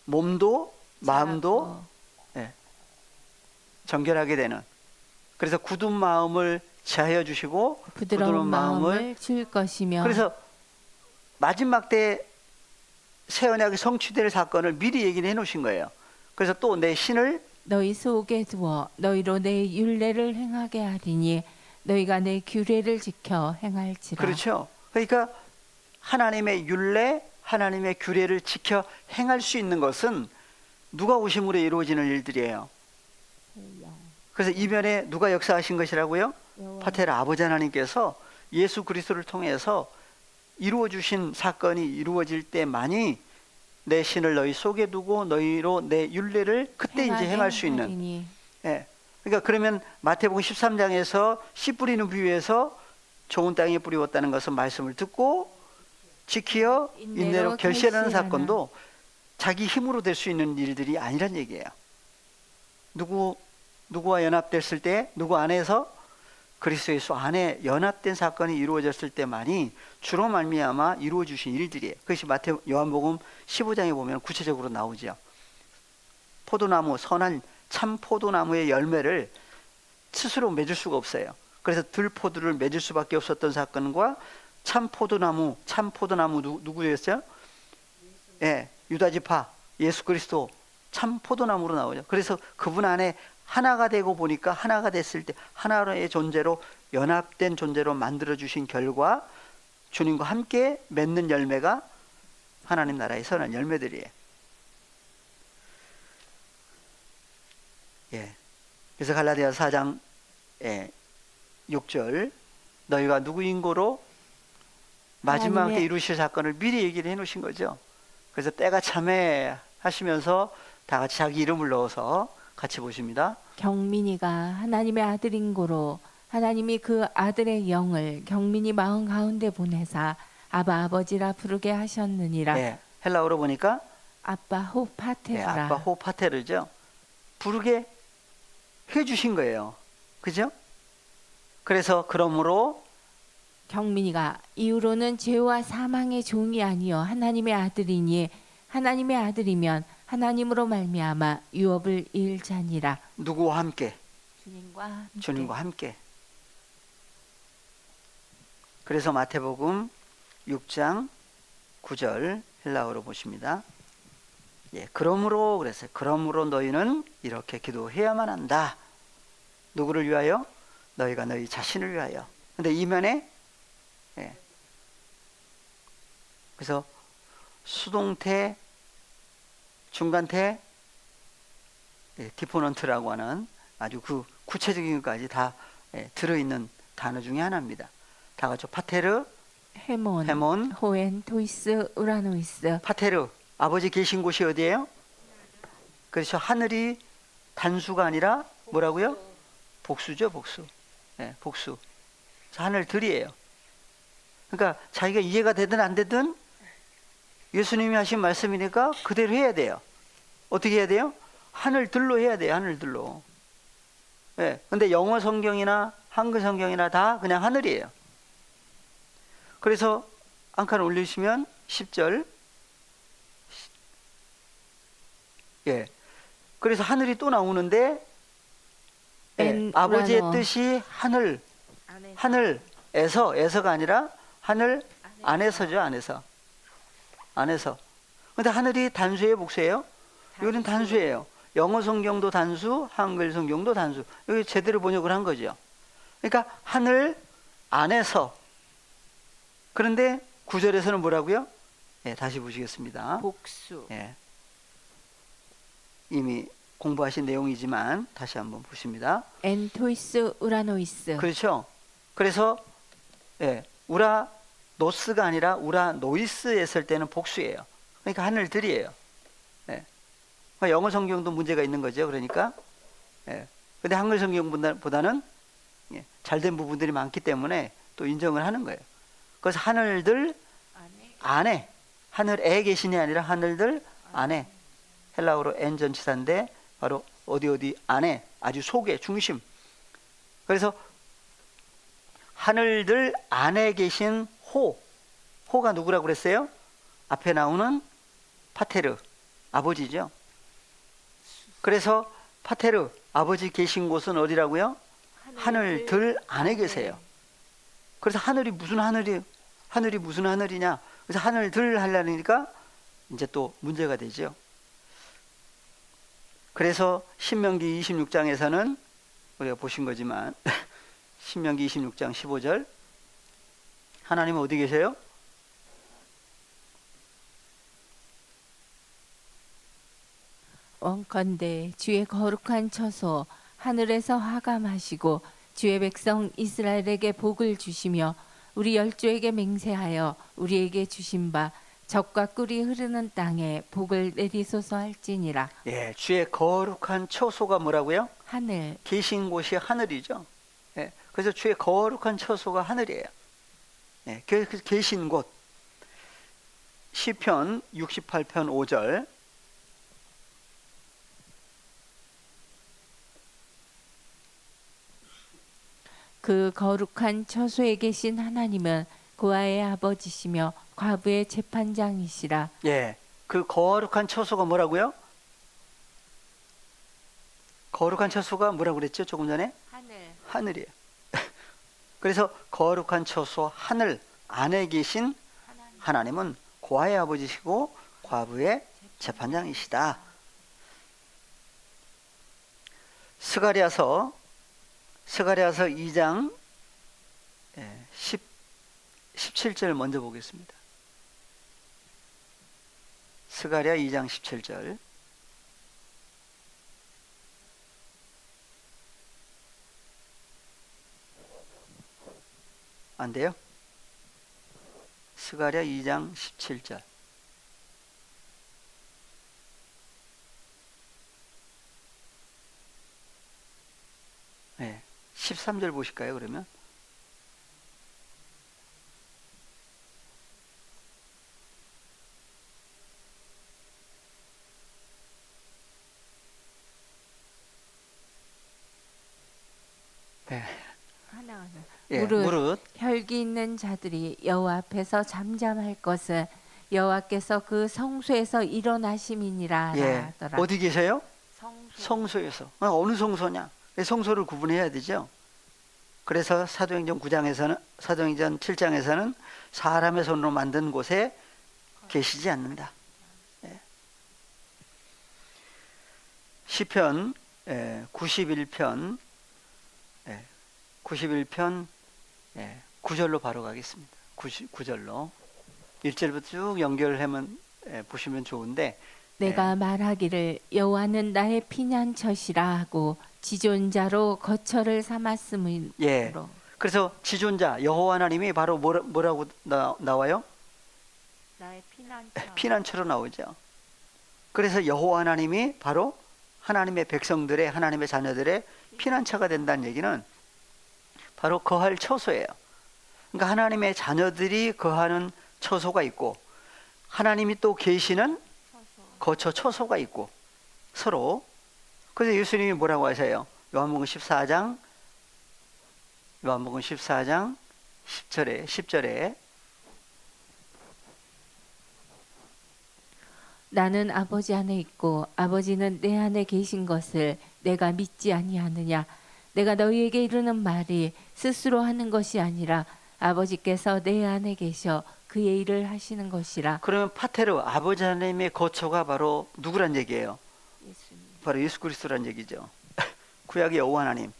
몸도 마음도 정결하게 되는. 그래서 굳은 마음을 제하여 주시고 부드러운 마음을 줄 것이며. 그래서 마지막 때 새 언약이 성취될 사건을 미리 얘기를 해놓으신 거예요. 그래서 또 내 신을 너희 속에 두어 너희로 내 율례를 행하게 하리니 너희가 내 규례를 지켜 행할지라. 그렇죠. 그러니까 하나님의 율례, 하나님의 규례를 지켜 행할 수 있는 것은 누가 오심으로 이루어지는 일들이에요. 그래서 이면에 누가 역사하신 것이라고요? 파테르 아버지 하나님께서 예수 그리스도를 통해서 이루어 주신 사건이 이루어질 때만이 내 신을 너희 속에 두고 너희로 내 율례를 그때 이제 행할 수 있는. 그러니까 그러면 마태복음 13장에서 씨 뿌리는 비유에서 좋은 땅에 뿌리웠다는 것은 말씀을 듣고 지키어 인내로 결실하는 사건도 자기 힘으로 될 수 있는 일들이 아니란 얘기예요. 누구와 연합됐을 때, 누구 안에서 그리스도 예수 안에 연합된 사건이 이루어졌을 때만이 주로 말미암아 이루어 주신 일들이에요. 그것이 요한복음 15장에 보면 구체적으로 나오죠. 포도나무, 선한 참 포도나무의 열매를 스스로 맺을 수가 없어요. 그래서 들포도를 맺을 수밖에 없었던 사건과 참 포도나무 누구였어요? 유다지파 예수 그리스도 참 포도나무로 나오죠. 그래서 그분 안에 하나가 되고 보니까 하나가 됐을 때 하나의 존재로 연합된 존재로 만들어 주신 결과 주님과 함께 맺는 열매가 하나님 나라의 선한 열매들이에요. 예. 그래서 갈라디아서 4장 6절 너희가 누구인 고로 마지막 때 이루실 사건을 미리 얘기를 해 놓으신 거죠. 그래서 때가 참해 하시면서 다 같이 자기 이름을 넣어서 같이 보십니다. 경민이가 하나님의 아들인 고로 하나님이 그 아들의 영을 경민이 마음 가운데 보내사 아바 아버지라 부르게 하셨느니라. 예. 헬라어로 보니까 아빠 호 예, 파테라. 아빠 호파테르죠. 부르게 해 주신 거예요. 그죠? 그래서 그러므로 경민이가 이후로는 죄와 사망의 종이 아니요 하나님의 아들이니 하나님의 아들이면 하나님으로 말미암아 유업을 이을 자니라. 누구와 함께? 주님과 함께. 주님과 함께. 그래서 마태복음 6장 9절 헬라어로 보십니다. 예, 그러므로 그랬어요. 그러므로 너희는 이렇게 기도해야만 한다. 누구를 위하여? 너희가 너희 자신을 위하여. 근데 이면에 예. 그래서 수동태, 중간태, 예, 디포넌트라고 하는 아주 그 구체적인 것까지 다 들어있는 단어 중에 하나입니다. 다 같이 파테르, 헤몬, 호엔, 토이스, 우라노이스. 파테르, 아버지 계신 곳이 어디예요? 그렇죠. 하늘이 단수가 아니라 뭐라고요? 복수죠, 복수. 네, 복수. 하늘들이에요. 그러니까 자기가 이해가 되든 안 되든 예수님이 하신 말씀이니까 그대로 해야 돼요. 어떻게 해야 돼요? 하늘들로 해야 돼요, 하늘들로. 네, 근데 영어 성경이나 한글 성경이나 다 그냥 하늘이에요. 그래서 한 칸 올리시면 10절. 예. 그래서 하늘이 또 나오는데 예, 아버지의 뜻이 하늘에서가 아니라 하늘 안에서죠, 안에서. 근데 하늘이 단수예요, 복수예요? 이거는 단수예요. 영어 성경도 단수, 한글 성경도 단수. 여기 제대로 번역을 한 거죠. 그러니까 하늘 안에서. 그런데 9절에서는 뭐라고요? 예, 다시 보시겠습니다. 복수. 예. 이미 공부하신 내용이지만 다시 한번 보십니다. 엔토이스, 우라노이스. 그렇죠. 그래서 예, 우라노스가 아니라 우라노이스 했을 때는 복수예요. 그러니까 하늘들이에요. 예. 그러니까 영어 성경도 문제가 있는 거죠. 그러니까 예. 근데 한글 성경보다는 예, 잘된 부분들이 많기 때문에 또 인정을 하는 거예요. 그래서 하늘들 안에, 하늘에 계신이 아니라 하늘들 안에. 헬라어로 엔 전치사인데 바로 어디 안에, 아주 속에, 중심. 그래서 하늘들 안에 계신 호가 누구라고 그랬어요? 앞에 나오는 파테르, 아버지죠. 그래서 파테르, 아버지 계신 곳은 어디라고요? 하늘들 안에 계세요. 그래서 하늘이 무슨 하늘이냐? 그래서 하늘들 하려니까 이제 또 문제가 되죠. 그래서 신명기 26장에서는 우리가 보신 거지만 신명기 26장 15절 하나님은 어디 계세요? 원컨대 주의 거룩한 처소 하늘에서 화감하시고 주의 백성 이스라엘에게 복을 주시며 우리 열조에게 맹세하여 우리에게 주신 바 적과 꿀이 흐르는 땅에 복을 내리소서 할지니라. 예, 주의 거룩한 처소가 뭐라고요? 하늘. 계신 곳이 하늘이죠. 예, 그래서 주의 거룩한 처소가 하늘이에요. 예, 계신 곳. 시편 68편 5절. 그 거룩한 처소에 계신 하나님은 고아의 아버지시며 과부의 재판장이시라. 예, 그 거룩한 처소가 뭐라고요? 거룩한 처소가 뭐라고 그랬죠? 조금 전에? 하늘이에요. 그래서 거룩한 처소 하늘 안에 계신 하나님은 고아의 아버지시고 과부의 재판장이시다. 스가랴서 2장 17절 먼저 보겠습니다. 스가랴 2장 17절. 안 돼요? 스가랴 2장 17절. 네. 13절 보실까요, 그러면? 네. 하나. 예, 무릇 무릇 혈기 있는 자들이 여호와 앞에서 잠잠할 것은 여호와께서 그 성소에서 일어나심이니라 예. 하더라. 어디 계세요? 성소. 성소에서. 어느 성소냐? 성소를 구분해야 되죠. 그래서 사도행전 9장에서는 사도행전 7장에서는 사람의 손으로 만든 곳에 계시지 않는다. 예. 시편 91편 91편 9절로 바로 가겠습니다. 9절로 1절부터 쭉 연결하면 보시면 좋은데, 내가 말하기를 여호와는 나의 피난처시라 하고 지존자로 거처를 삼았음으로. 예. 그래서 지존자 여호와 하나님이 바로 뭐라고 나와요? 나의 피난처. 피난처로 나오죠. 그래서 여호와 하나님이 바로 하나님의 백성들의, 하나님의 자녀들의 피난처가 된다는 얘기는 바로 거할 처소예요. 그러니까 하나님의 자녀들이 거하는 처소가 있고, 하나님이 또 계시는 거처 처소가 있고, 서로. 그래서 예수님이 뭐라고 하세요? 요한복음 14장 10절에 나는 아버지 안에 있고 아버지는 내 안에 계신 것을 내가 믿지 아니하느냐. 내가 너희에게 이르는 말이 스스로 하는 것이 아니라 아버지께서 내 안에 계셔 그의 일을 하시는 것이라. 그러면 파테르, 아버지 하나님의 거처가 바로 누구란 얘기예요? 예수님. 바로 예수 그리스도란 얘기죠. 구약의 여호와 하나님.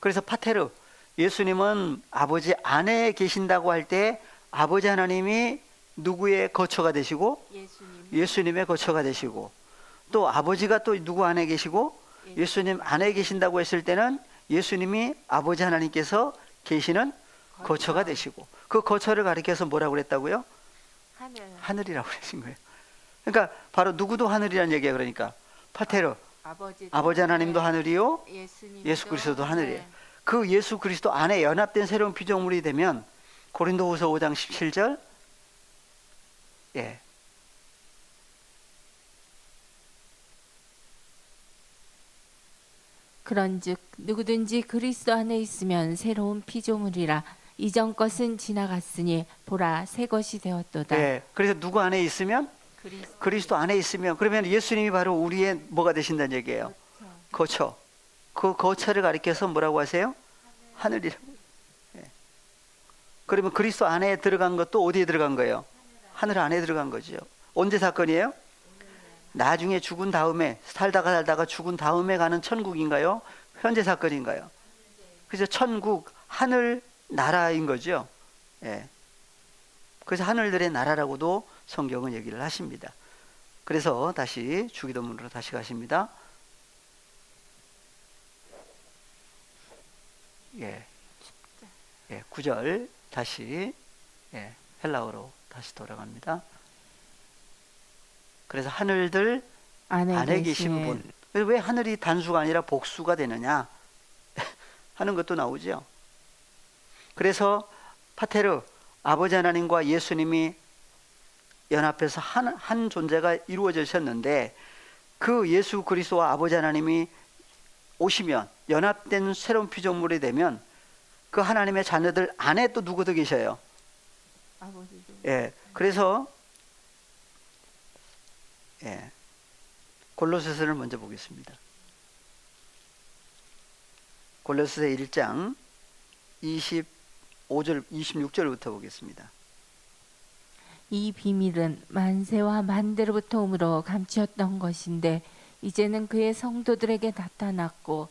그래서 파테르, 예수님은 아버지 안에 계신다고 할 때 아버지 하나님이 누구의 거처가 되시고 예수님의 거처가 되시고, 또 아버지가 또 누구 안에 계시고 예수님 안에 계신다고 했을 때는 예수님이 아버지 하나님께서 계시는 거처가 되시고, 그 거처를 가리켜서 뭐라고 그랬다고요? 하늘이라고 그러신 거예요. 그러니까 바로 누구도 하늘이라는 얘기예요. 그러니까 파테르, 아버지 하나님도 하늘이요, 예수 그리스도도 하늘이에요. 그 예수 그리스도 안에 연합된 새로운 피조물이 되면 고린도후서 5장 17절 그런즉 누구든지 그리스도 안에 있으면 새로운 피조물이라. 이전 것은 지나갔으니 보라 새 것이 되었도다. 그래서 누구 안에 있으면? 그리스도 안에 있으면, 그러면 예수님이 바로 우리의 뭐가 되신다는 얘기예요? 거처. 그 거처를 가리켜서 뭐라고 하세요? 하늘이라고. 그러면 그리스도 안에 들어간 것도 어디에 들어간 거예요? 하늘 안에 들어간 거죠. 언제 사건이에요? 나중에 죽은 다음에, 살다가 죽은 다음에 가는 천국인가요? 현재 사건인가요? 그래서 천국, 하늘 나라인 거죠. 그래서 하늘들의 나라라고도 성경은 얘기를 하십니다. 그래서 다시 주기도문으로 다시 가십니다. 9절 다시 헬라어로 다시 돌아갑니다. 그래서 하늘들 안에 계신 분. 왜 하늘이 단수가 아니라 복수가 되느냐 하는 것도 나오죠. 그래서 파테르, 아버지 하나님과 예수님이 연합해서 한 존재가 이루어지셨는데, 그 예수 그리스도와 아버지 하나님이 오시면, 연합된 새로운 피조물이 되면 그 하나님의 자녀들 안에 또 누구도 계셔요? 그래서 골로새서를 먼저 보겠습니다. 골로새 1장 25절 26절부터 보겠습니다. 이 비밀은 만세와 만대로부터 오므로 감추었던 것인데 이제는 그의 성도들에게 나타났고,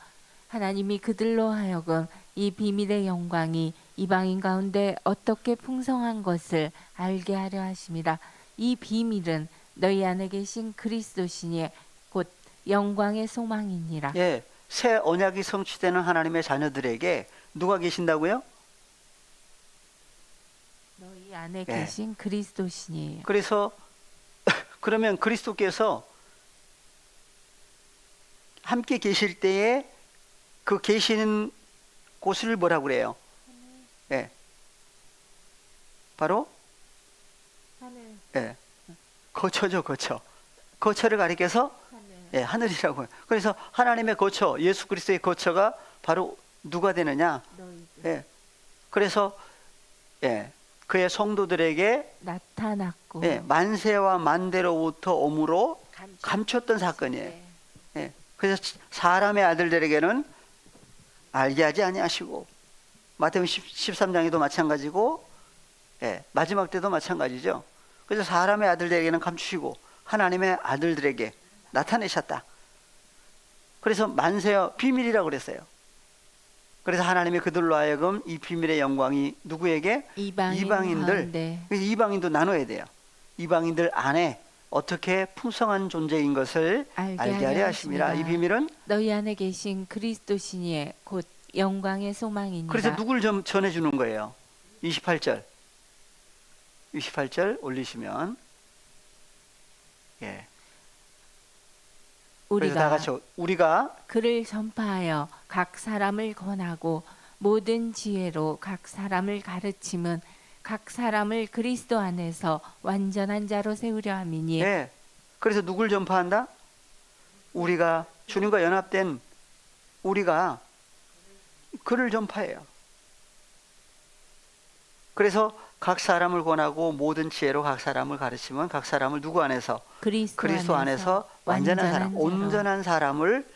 하나님이 그들로 하여금 이 비밀의 영광이 이방인 가운데 어떻게 풍성한 것을 알게 하려 하심이라. 이 비밀은 너희 안에 계신 그리스도시니 곧 영광의 소망이니라. 예, 새 언약이 성취되는 하나님의 자녀들에게 누가 계신다고요? 너희 안에 예. 계신 그리스도시니. 그래서 그러면 그리스도께서 함께 계실 때에 그 계시는 곳을 뭐라고 그래요? 예. 바로 하늘. 예. 거처죠, 거처. 거처를 가리켜서 하늘. 예, 하늘이라고 해요. 그래서 하나님의 거처, 예수 그리스도의 거처가 바로 누가 되느냐? 너희들. 예. 그래서 예. 그의 성도들에게 나타났고 예, 만세와 만대로부터 오므로 감췄던 사건이에요. 네. 예. 그래서 사람의 아들들에게는 알게 하지 아니하시고 마태복음 13장에도 마찬가지고 예, 마지막 때도 마찬가지죠. 그래서 사람의 아들들에게는 감추시고 하나님의 아들들에게 나타내셨다. 그래서 만세와 비밀이라고 그랬어요. 그래서 하나님이 그들로 하여금 이 비밀의 영광이 누구에게? 이방인들. 가운데. 그래서 이방인도 나눠야 돼요. 이방인들 안에 어떻게 풍성한 존재인 것을 알게 하려 하심이라. 이 비밀은 너희 안에 계신 그리스도시니 곧 영광의 소망이니라. 그래서 누굴 좀 전해주는 거예요. 28절 올리시면 예. 그래서 다 같이 우리가 그를 전파하여 각 사람을 권하고 모든 지혜로 각 사람을 가르침은 각 사람을 그리스도 안에서 완전한 자로 세우려 함이니. 예. 그래서 누굴 전파한다? 우리가 주님과 연합된 우리가 그를 전파해요. 그래서 각 사람을 권하고 모든 지혜로 각 사람을 가르치면 각 사람을 누구 안에서? 그리스도 안에서 완전한 사람, 온전한 사람을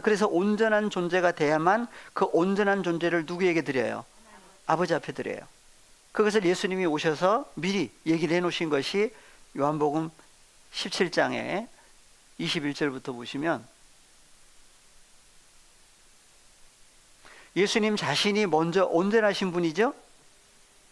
그래서 온전한 존재가 돼야만 그 온전한 존재를 누구에게 드려요? 아버지 앞에 드려요. 그것을 예수님이 오셔서 미리 얘기를 해놓으신 것이 요한복음 17장에 21절부터 보시면 예수님 자신이 먼저 온전하신 분이죠.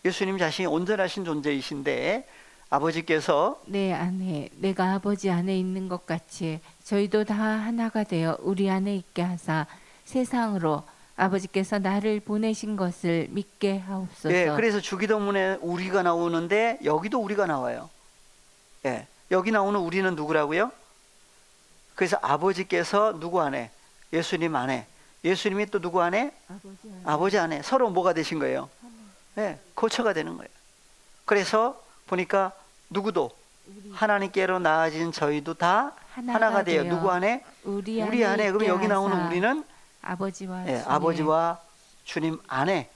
예수님 자신이 온전하신 존재이신데 아버지께서 내 안에 내가 아버지 안에 있는 것 같이 저희도 다 하나가 되어 우리 안에 있게 하사 세상으로 아버지께서 나를 보내신 것을 믿게 하옵소서. 예, 그래서 주기도문에 우리가 나오는데 여기도 우리가 나와요. 예, 여기 나오는 우리는 누구라고요? 그래서 아버지께서 누구 안에? 예수님 안에. 예수님이 또 누구 안에? 아버지 안에. 서로 뭐가 되신 거예요? 예, 거처가 되는 거예요. 그래서 보니까 누구도 하나님께로 나아진 저희도 다 하나가 돼요. 누구 안에? 우리 안에. 그럼 여기 나오는 우리는 아버지와 예, 아버지와 주님 안에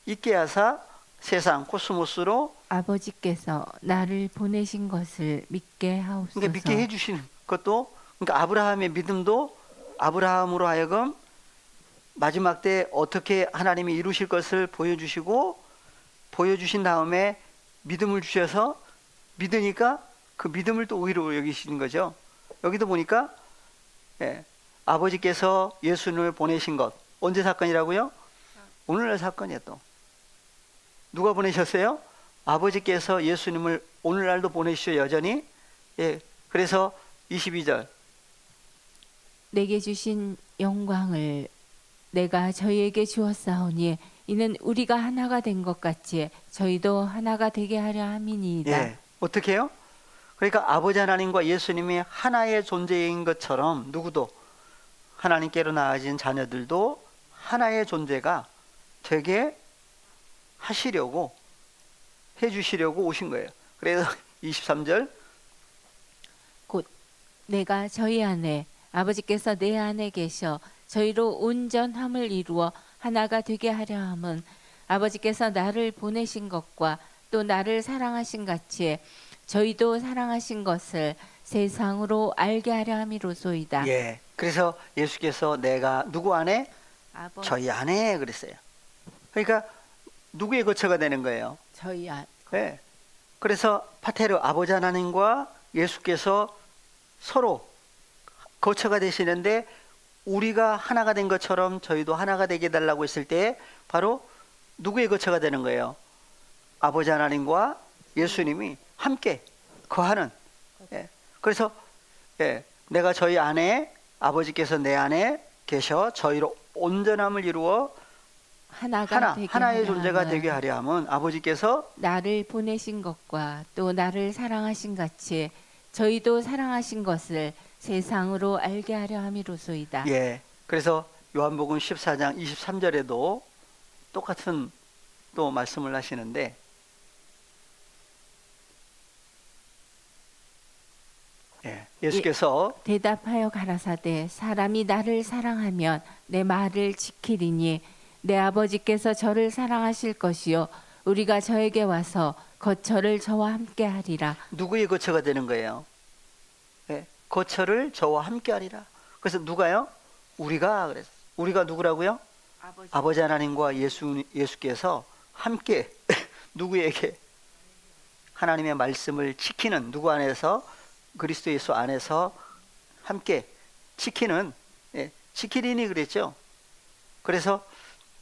있게 하사 세상 코스모스로 아버지께서 나를 보내신 것을 믿게 하옵소서. 그러니까 믿게 해주시는 것도 그러니까 아브라함의 믿음도 아브라함으로 하여금 마지막 때 어떻게 하나님이 이루실 것을 보여주신 다음에 믿음을 주셔서 믿으니까 그 믿음을 또 의로 여기시는 거죠. 여기도 보니까 예, 아버지께서 예수님을 보내신 것 언제 사건이라고요? 오늘날 사건이에요. 또 누가 보내셨어요? 아버지께서 예수님을 오늘날도 보내시죠. 여전히. 예, 그래서 22절 내게 주신 영광을 내가 저희에게 주었사오니 이는 우리가 하나가 된 것 같이 저희도 하나가 되게 하려 함이니이다. 예, 어떻게 해요? 그러니까 아버지 하나님과 예수님이 하나의 존재인 것처럼 누구도 하나님께로 나아진 자녀들도 하나의 존재가 되게 하시려고 해주시려고 오신 거예요. 그래서 23절 곧 내가 저희 안에 아버지께서 내 안에 계셔 저희로 온전함을 이루어 하나가 되게 하려 함은 아버지께서 나를 보내신 것과 또 나를 사랑하신 같이 저희도 사랑하신 것을 세상으로 알게 하려 함이로소이다. 예, 그래서 예수께서 내가 누구 안에? 아버지, 저희 안에 그랬어요. 그러니까 누구의 거처가 되는 거예요? 저희 안 예. 그래서 파테르 아버지 하나님과 예수께서 서로 거처가 되시는데 우리가 하나가 된 것처럼 저희도 하나가 되게 해달라고 했을 때 바로 누구의 거처가 되는 거예요? 아버지 하나님과 예수님이 함께 거하는. 예. 그래서 내가 저희 안에, 아버지께서 내 안에 계셔 저희로 온전함을 이루어 하나의 존재가 되게 하려 함은 아버지께서 나를 보내신 것과 또 나를 사랑하신 같이 저희도 사랑하신 것을 세상으로 알게 하려 함이로소이다. 그래서 요한복음 14장 23절에도 똑같은 또 말씀을 하시는데, 예수께서 대답하여 가라사대 사람이 나를 사랑하면 내 말을 지키리니 내 아버지께서 저를 사랑하실 것이요 우리가 저에게 와서 거처를 저와 함께 하리라. 누구의 거처가 되는 거예요? 거처를 저와 함께 하리라. 그래서 누가요? 우리가. 그래서 우리가 누구라고요? 아버지 하나님과 예수께서 함께 누구에게? 하나님의 말씀을 지키는, 누구 안에서? 그리스도 예수 안에서 함께 지키는, 지키리니 그랬죠. 그래서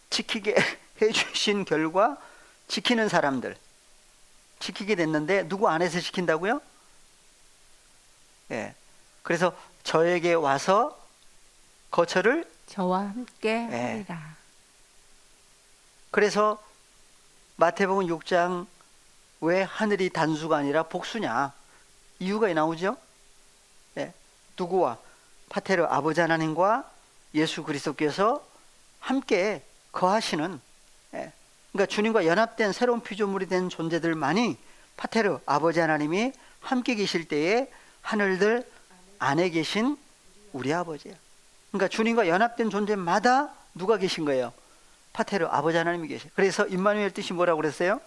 지키게 해주신 결과 지키는 사람들, 지키게 됐는데 누구 안에서 지킨다고요? 그래서 저에게 와서 거처를 저와 함께 하리라. 그래서 마태복음 6장 왜 하늘이 단수가 아니라 복수냐? 이유가 나오죠. 누구와? 파테르 아버지 하나님과 예수 그리스도께서 함께 거하시는, 그러니까 주님과 연합된 새로운 피조물이 된 존재들만이 파테르 아버지 하나님이 함께 계실 때에 하늘들 안에 계신 우리 아버지예요. 그러니까 주님과 연합된 존재마다 누가 계신 거예요? 파테르 아버지 하나님이 계세요. 그래서 임마누엘 뜻이 뭐라고 그랬어요?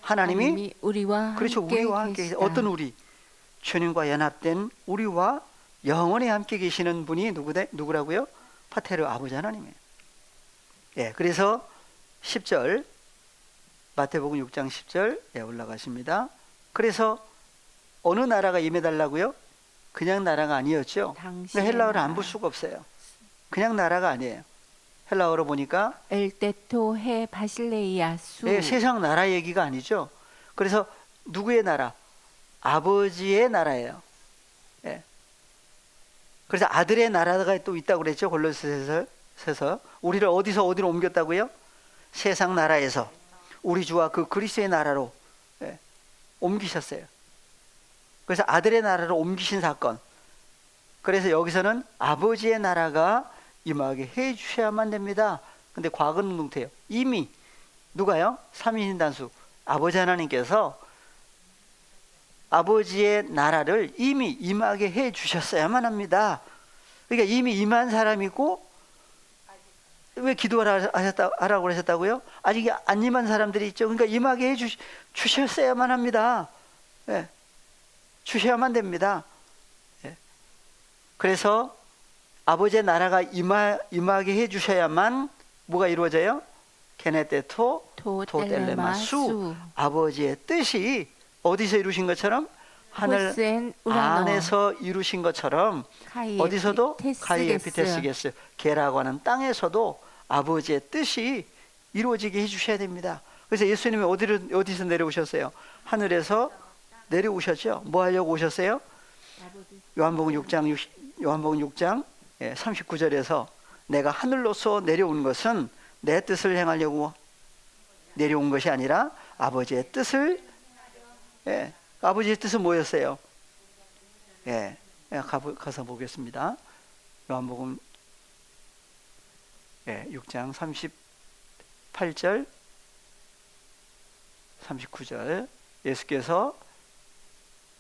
하나님이 우리와 그렇죠. 함께 우리와 함께 계시다. 어떤 우리? 주님과 연합된 우리와 영원히 함께 계시는 분이 누구라고요? 파테르 아버지 하나님이에요. 그래서 10절 마태복음 6장 10절 올라가십니다. 그래서 어느 나라가 임해달라고요? 그냥 나라가 아니었죠. 헬라어를 안 볼 수가 없어요. 그냥 나라가 아니에요. 헬라어로 보니까 엘테토 해 바실레이아 수. 세상 나라 얘기가 아니죠. 그래서 누구의 나라? 아버지의 나라예요. 그래서 아들의 나라가 또 있다고 그랬죠. 골로새서 우리를 어디서 어디로 옮겼다고요? 세상 나라에서 우리 주와 그 그리스도의 나라로 옮기셨어요. 그래서 아들의 나라로 옮기신 사건. 그래서 여기서는 아버지의 나라가 임하게 해 주셔야만 됩니다. 근데 과거 능동태예요. 이미 누가요? 삼위인 단수 아버지 하나님께서 아버지의 나라를 이미 임하게 해 주셨어야만 합니다. 그러니까 이미 임한 사람이고, 왜 기도하라고 하셨다고요? 아직 안 임한 사람들이 있죠. 그러니까 임하게 해 주셨어야만 합니다. 주셔야만 됩니다. 그래서 아버지의 나라가 임하게 해 주셔야만 뭐가 이루어져요? 게네테토 토텔레마 수. 아버지의 뜻이 어디서 이루신 것처럼? 하늘 안에서 이루신 것처럼 어디서도 카이에피테스게스 게라고 하는 땅에서도 아버지의 뜻이 이루어지게 해주셔야 됩니다. 그래서 예수님이 어디서 내려오셨어요? 하늘에서 내려오셨죠. 뭐 하려고 오셨어요? 요한복음 6장 39절에서 내가 하늘로서 내려온 것은 내 뜻을 행하려고 내려온 것이 아니라 아버지의 뜻을. 아버지의 뜻은 뭐였어요? 가서 보겠습니다. 요한복음 6장 38절 39절 예수께서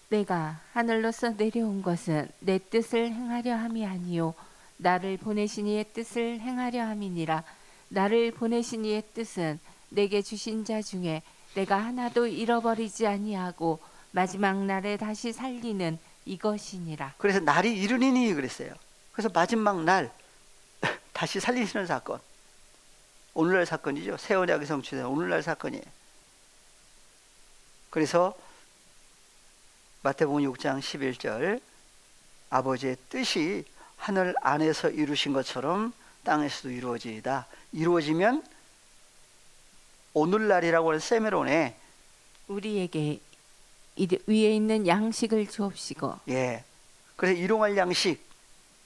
내가 하늘로서 내려온 것은 내 뜻을 행하려 함이 아니요 나를 보내신 이의 뜻을 행하려 함이니라. 나를 보내신 이의 뜻은 내게 주신 자 중에 내가 하나도 잃어버리지 아니하고 마지막 날에 다시 살리는 이것이니라. 그래서 날이 이르리니 그랬어요. 그래서 마지막 날 다시 살리시는 사건, 오늘날 사건이죠. 새 언약의 성취된 오늘날 사건이에요. 그래서 마태복음 6장 11절 아버지의 뜻이 하늘 안에서 이루신 것처럼 땅에서도 이루어지이다. 이루어지면 오늘날이라고 하는 세메론에 우리에게 위에 있는 양식을 주옵시고 예. 그래서 일용할 양식,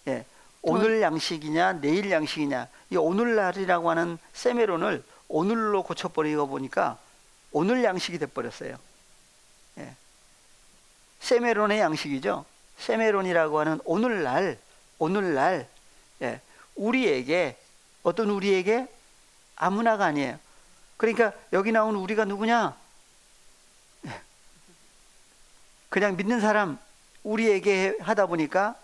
예. 오늘 양식이냐 내일 양식이냐, 이 오늘날이라고 하는 세메론을 오늘로 고쳐버리고 보니까 오늘 양식이 돼버렸어요. 예. 세메론의 양식이죠. 세메론이라고 하는 오늘날, 예. 우리에게, 어떤 우리에게? 아무나가 아니에요. 그러니까 여기 나온 우리가 누구냐? 예. 그냥 믿는 사람 우리에게 하다 보니까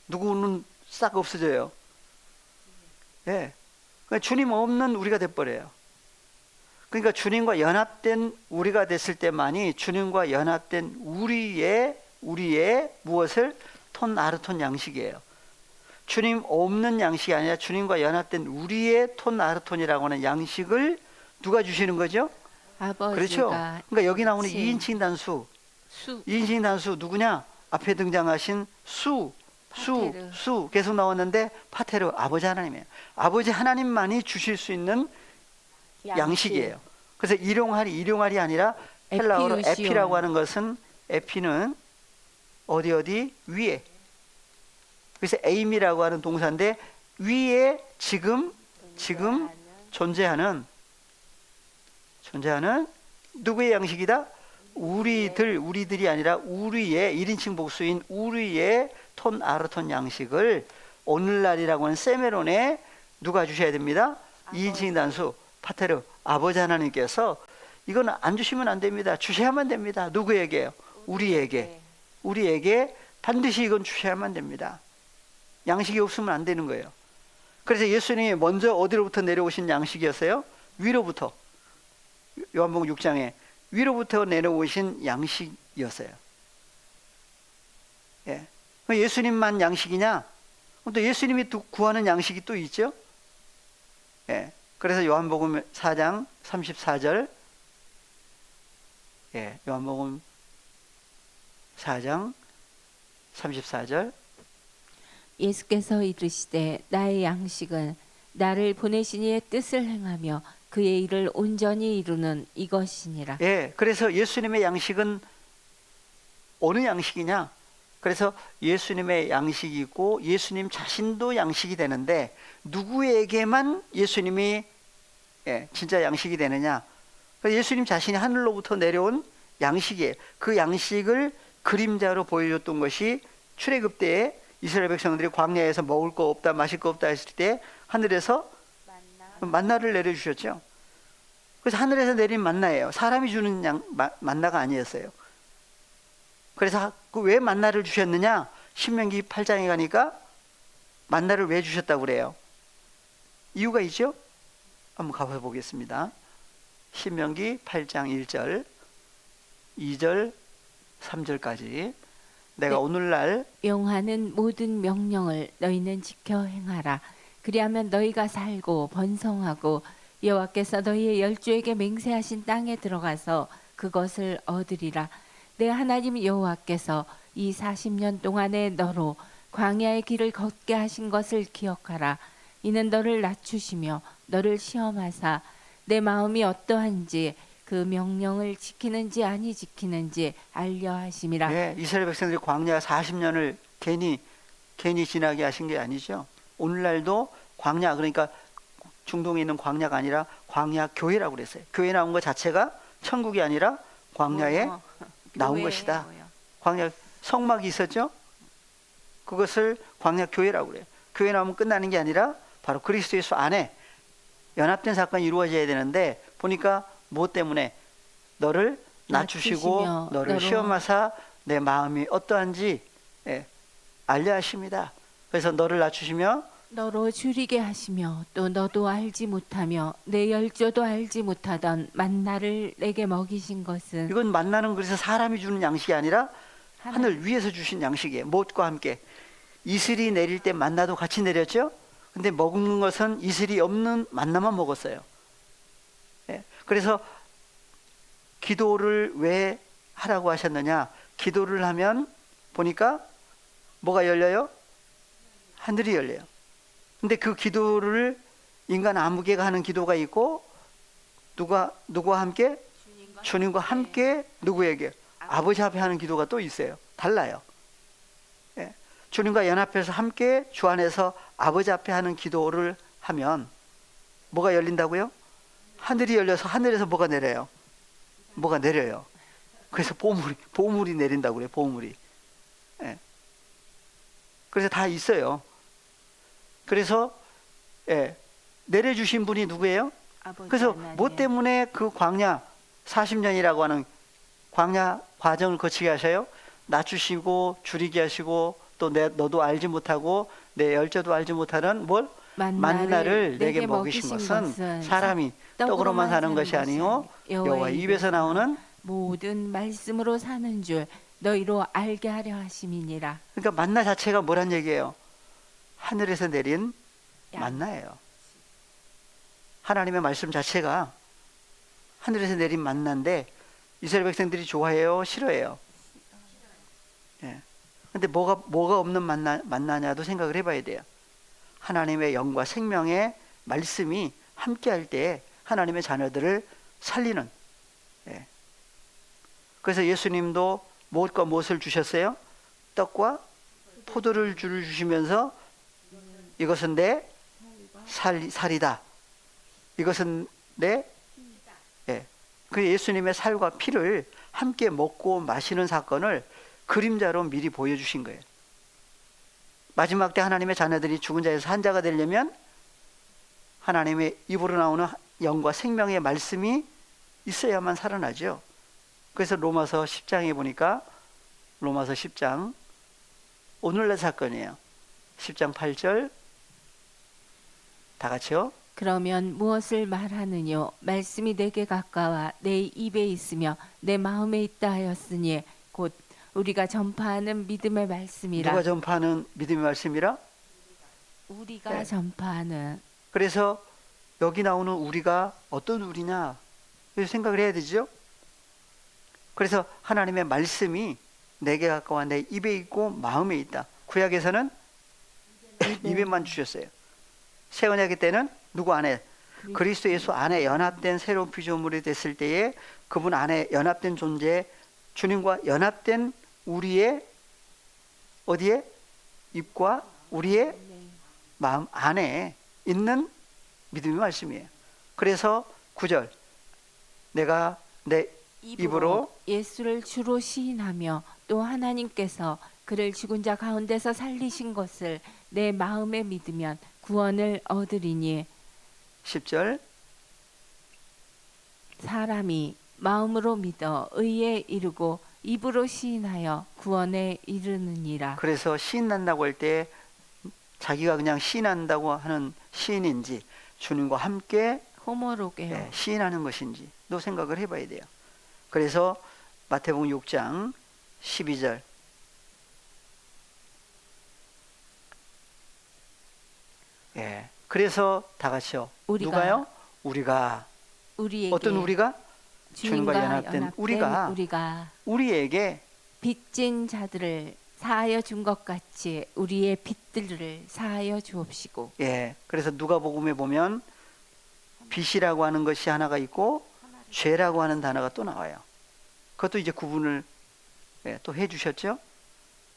누구는 싹 없어져요. 예. 그러니까 주님 없는 우리가 돼버려요. 그러니까 주님과 연합된 우리가 됐을 때만이 주님과 연합된 우리의 무엇을? 톤 아르톤 양식이에요. 주님 없는 양식이 아니라 주님과 연합된 우리의 톤 아르톤이라고 하는 양식을 누가 주시는 거죠? 아버지가. 그렇죠. 그러니까 여기 나오는 같이 2인칭 단수, 수 2인칭 단수 누구냐? 앞에 등장하신 파테르. 수 계속 나왔는데 파테르, 아버지 하나님이에요. 아버지 하나님만이 주실 수 있는 양식이에요. 그래서 일용할이 아니라 헬라어로 에피우시온. 에피라고 하는 것은, 에피는 어디 위에. 그래서 에임이라고 하는 동사인데 위에 지금 존재하는 누구의 양식이다? 우리들이 아니라 우리의 1인칭 복수인 우리의 톤 아르톤 양식을 오늘날이라고 하는 세메론에 누가 주셔야 됩니다? 2인칭 단수 파테르, 아버지 하나님께서. 이거는 안 주시면 안 됩니다. 주셔야만 됩니다. 누구에게요? 우리에게 반드시 이건 주셔야만 됩니다. 양식이 없으면 안 되는 거예요. 그래서 예수님이 먼저 어디로부터 내려오신 양식이었어요? 위로부터. 요한복음 6장에 위로부터 내려오신 양식이었어요. 예. 예수님만 양식이냐? 또 예수님이 구하는 양식이 또 있죠. 예. 그래서 요한복음 4장 34절, 예, 요한복음 4장 34절, 예수께서 이르시되 나의 양식은 나를 보내신 이의 뜻을 행하며 그의 일을 온전히 이루는 이것이니라. 예, 그래서 예수님의 양식은 어느 양식이냐? 그래서 예수님의 양식이 있고 예수님 자신도 양식이 되는데 누구에게만 예수님이 진짜 양식이 되느냐? 예수님 자신이 하늘로부터 내려온 양식이에요. 그 양식을 그림자로 보여줬던 것이 출애굽 때에 이스라엘 백성들이 광야에서 먹을 거 없다, 마실 거 없다 했을 때 하늘에서 만나를 내려주셨죠. 그래서 하늘에서 내린 만나예요. 사람이 주는 만나가 아니었어요. 그래서 왜 만나를 주셨느냐? 신명기 8장에 가니까 만나를 왜 주셨다고 그래요? 이유가 있죠? 한번 가서 보겠습니다. 신명기 8장 1절, 2절, 3절까지. 내가 오늘날 명하는 모든 명령을 너희는 지켜 행하라. 그리하면 너희가 살고 번성하고 여호와께서 너희의 열조에게 맹세하신 땅에 들어가서 그것을 얻으리라. 내 하나님 여호와께서 이 40년 동안에 너로 광야의 길을 걷게 하신 것을 기억하라. 이는 너를 낮추시며 너를 시험하사 내 마음이 어떠한지 그 명령을 지키는지 아니 지키는지 알려 하심이라. 네, 이스라엘 백성들이 광야 40년을 괜히 지나게 하신 게 아니죠. 오늘날도 광야, 그러니까 중동에 있는 광야가 아니라 광야 교회라고 그랬어요. 교회 나온 것 자체가 천국이 아니라 광야에 나온 것이다. 광야 성막이 있었죠. 그것을 광야 교회라고 그래요. 교회 나오면 끝나는 게 아니라 바로 그리스도 예수 안에 연합된 사건이 이루어져야 되는데 보니까 무엇 때문에? 너를 낮추시고 너를 시험하사 내 마음이 어떠한지 알려 하십니다. 그래서 너를 낮추시며 너로 줄이게 하시며 또 너도 알지 못하며 내 열조도 알지 못하던 만나를 내게 먹이신 것은, 이건 만나는 그래서 사람이 주는 양식이 아니라 하늘 위에서 주신 양식이에요. 못과 함께 이슬이 내릴 때 만나도 같이 내렸죠. 근데 먹는 것은 이슬이 없는 만나만 먹었어요. 그래서 기도를 왜 하라고 하셨느냐? 기도를 하면 보니까 뭐가 열려요? 하늘이 열려요. 근데 그 기도를 인간 아무개가 하는 기도가 있고 누구와 함께? 주님과 함께 누구에게? 아버지 앞에 하는 기도가 또 있어요. 달라요. 예. 주님과 연합해서 함께 주 안에서 아버지 앞에 하는 기도를 하면 뭐가 열린다고요? 하늘이 열려서 하늘에서 뭐가 내려요? 뭐가 내려요. 그래서 보물이 내린다고 그래요. 보물이. 예. 그래서 다 있어요. 그래서 예, 내려주신 분이 누구예요? 그래서 뭐 때문에 그 광야 40년이라고 하는 광야 과정을 거치게 하셔요? 낮추시고 줄이게 하시고 또 너도 알지 못하고 내 열조도 알지 못하는 뭘? 만나를 내게 먹이신 것은 사람이 떡으로만 사는 것이 아니요 여호와 입에서 나오는 모든 말씀으로 사는 줄 너희로 알게 하려 하심이니라. 그러니까 만나 자체가 뭐란 얘기예요? 하늘에서 내린 만나예요. 하나님의 말씀 자체가 하늘에서 내린 만나인데 이스라엘 백성들이 좋아해요? 싫어해요? 예. 근데 뭐가 없는 만나냐도 생각을 해봐야 돼요. 하나님의 영과 생명의 말씀이 함께할 때 하나님의 자녀들을 살리는. 예. 그래서 예수님도 무엇과 무엇을 주셨어요? 떡과 포도를 주시면서 이것은 내 살이다. 이것은 내 예. 그 예수님의 살과 피를 함께 먹고 마시는 사건을 그림자로 미리 보여주신 거예요. 마지막 때 하나님의 자녀들이 죽은 자에서 한 자가 되려면 하나님의 입으로 나오는 영과 생명의 말씀이 있어야만 살아나죠. 그래서 로마서 10장에 보니까 로마서 10장 오늘날 사건이에요. 10장 8절 다 같이요. 그러면 무엇을 말하느뇨? 말씀이 내게 가까워 내 입에 있으며 내 마음에 있다 하였으니 곧 우리가 전파하는 믿음의 말씀이라. 누가 전파하는 믿음의 말씀이라? 우리가 네. 전파하는. 그래서 여기 나오는 우리가 어떤 우리냐 생각을 해야 되죠. 그래서 하나님의 말씀이 내게 가까워 내 입에 있고 마음에 있다. 구약에서는 입에만 주셨어요. 새 언약의 때는 누구 안에? 그리스도 예수 안에 연합된 새로운 피조물이 됐을 때에 그분 안에 연합된 존재, 주님과 연합된 우리의 어디에? 입과 우리의 마음 안에 있는 믿음의 말씀이에요. 그래서 9절 내가 내 입으로 예수를 주로 시인하며 또 하나님께서 그를 죽은 자 가운데서 살리신 것을 내 마음에 믿으면 구원을 얻으리니 10절 사람이 마음으로 믿어 의에 이르고 입으로 시인하여 구원에 이르느니라. 그래서 시인한다고 할 때 자기가 그냥 시인한다고 하는 시인인지 주님과 함께 호모로게요. 시인하는 것인지도 생각을 해봐야 돼요. 그래서 마태복음 6장 12절 예, 그래서 다 같이요. 누가요? 우리가 우리에게 어떤 우리가? 주님과 연합된 우리가 우리에게 빚진 자들을 사하여 준 것 같이 우리의 빚들을 사하여 주옵시고. 예, 그래서 누가복음에 보면 빚이라고 하는 것이 하나가 있고 죄라고 하는 단어가 또 나와요. 그것도 이제 구분을 또 해주셨죠.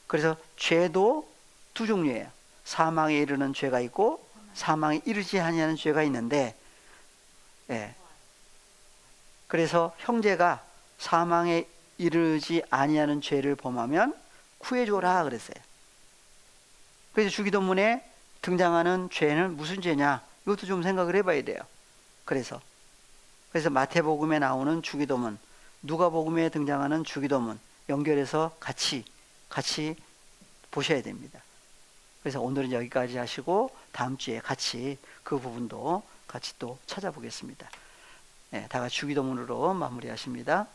그래서 죄도 두 종류예요. 사망에 이르는 죄가 있고 사망에 이르지 아니하는 죄가 있는데, 예. 그래서 형제가 사망에 이르지 아니하는 죄를 범하면 구해줘라 그랬어요. 그래서 주기도문에 등장하는 죄는 무슨 죄냐? 이것도 좀 생각을 해봐야 돼요. 그래서 마태복음에 나오는 주기도문, 누가복음에 등장하는 주기도문 연결해서 같이 보셔야 됩니다. 그래서 오늘은 여기까지 하시고 다음 주에 같이 그 부분도 같이 또 찾아보겠습니다. 네, 다 같이 주기도문으로 마무리하십니다.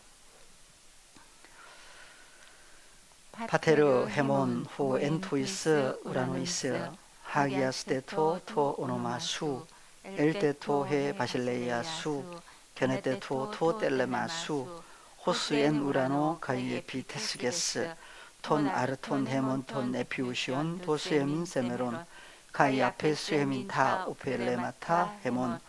파테르 헤몬 후 엔토이스 우라노이스 하기아스테토 토 오노마 수 엘테토 헤 바실레이아 수 게네테토 토 텔레마 수 호스엔 우라노 가이에 비테스게스 톤 아르톤 헤몬 톤 에피우시온 도스헤민 세메론 가이 아페스 헤민 타 오페레마타 헤몬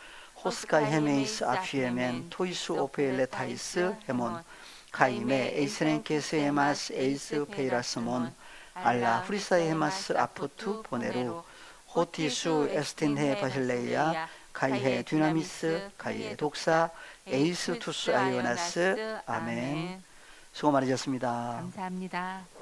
호스카이 헤메이스 아피에멘 토이수 오페레타이스 헤몬 카이메 에이스렌케스 에마스 에이스 페이라스몬 알라 후리사이 헤마스 아포투 보네루 호티수 에스틴헤 바실레이아 카이헤 듀나미스 카이헤 독사 에이스 투스 아이오나스 아멘. 수고 많으셨습니다. 감사합니다.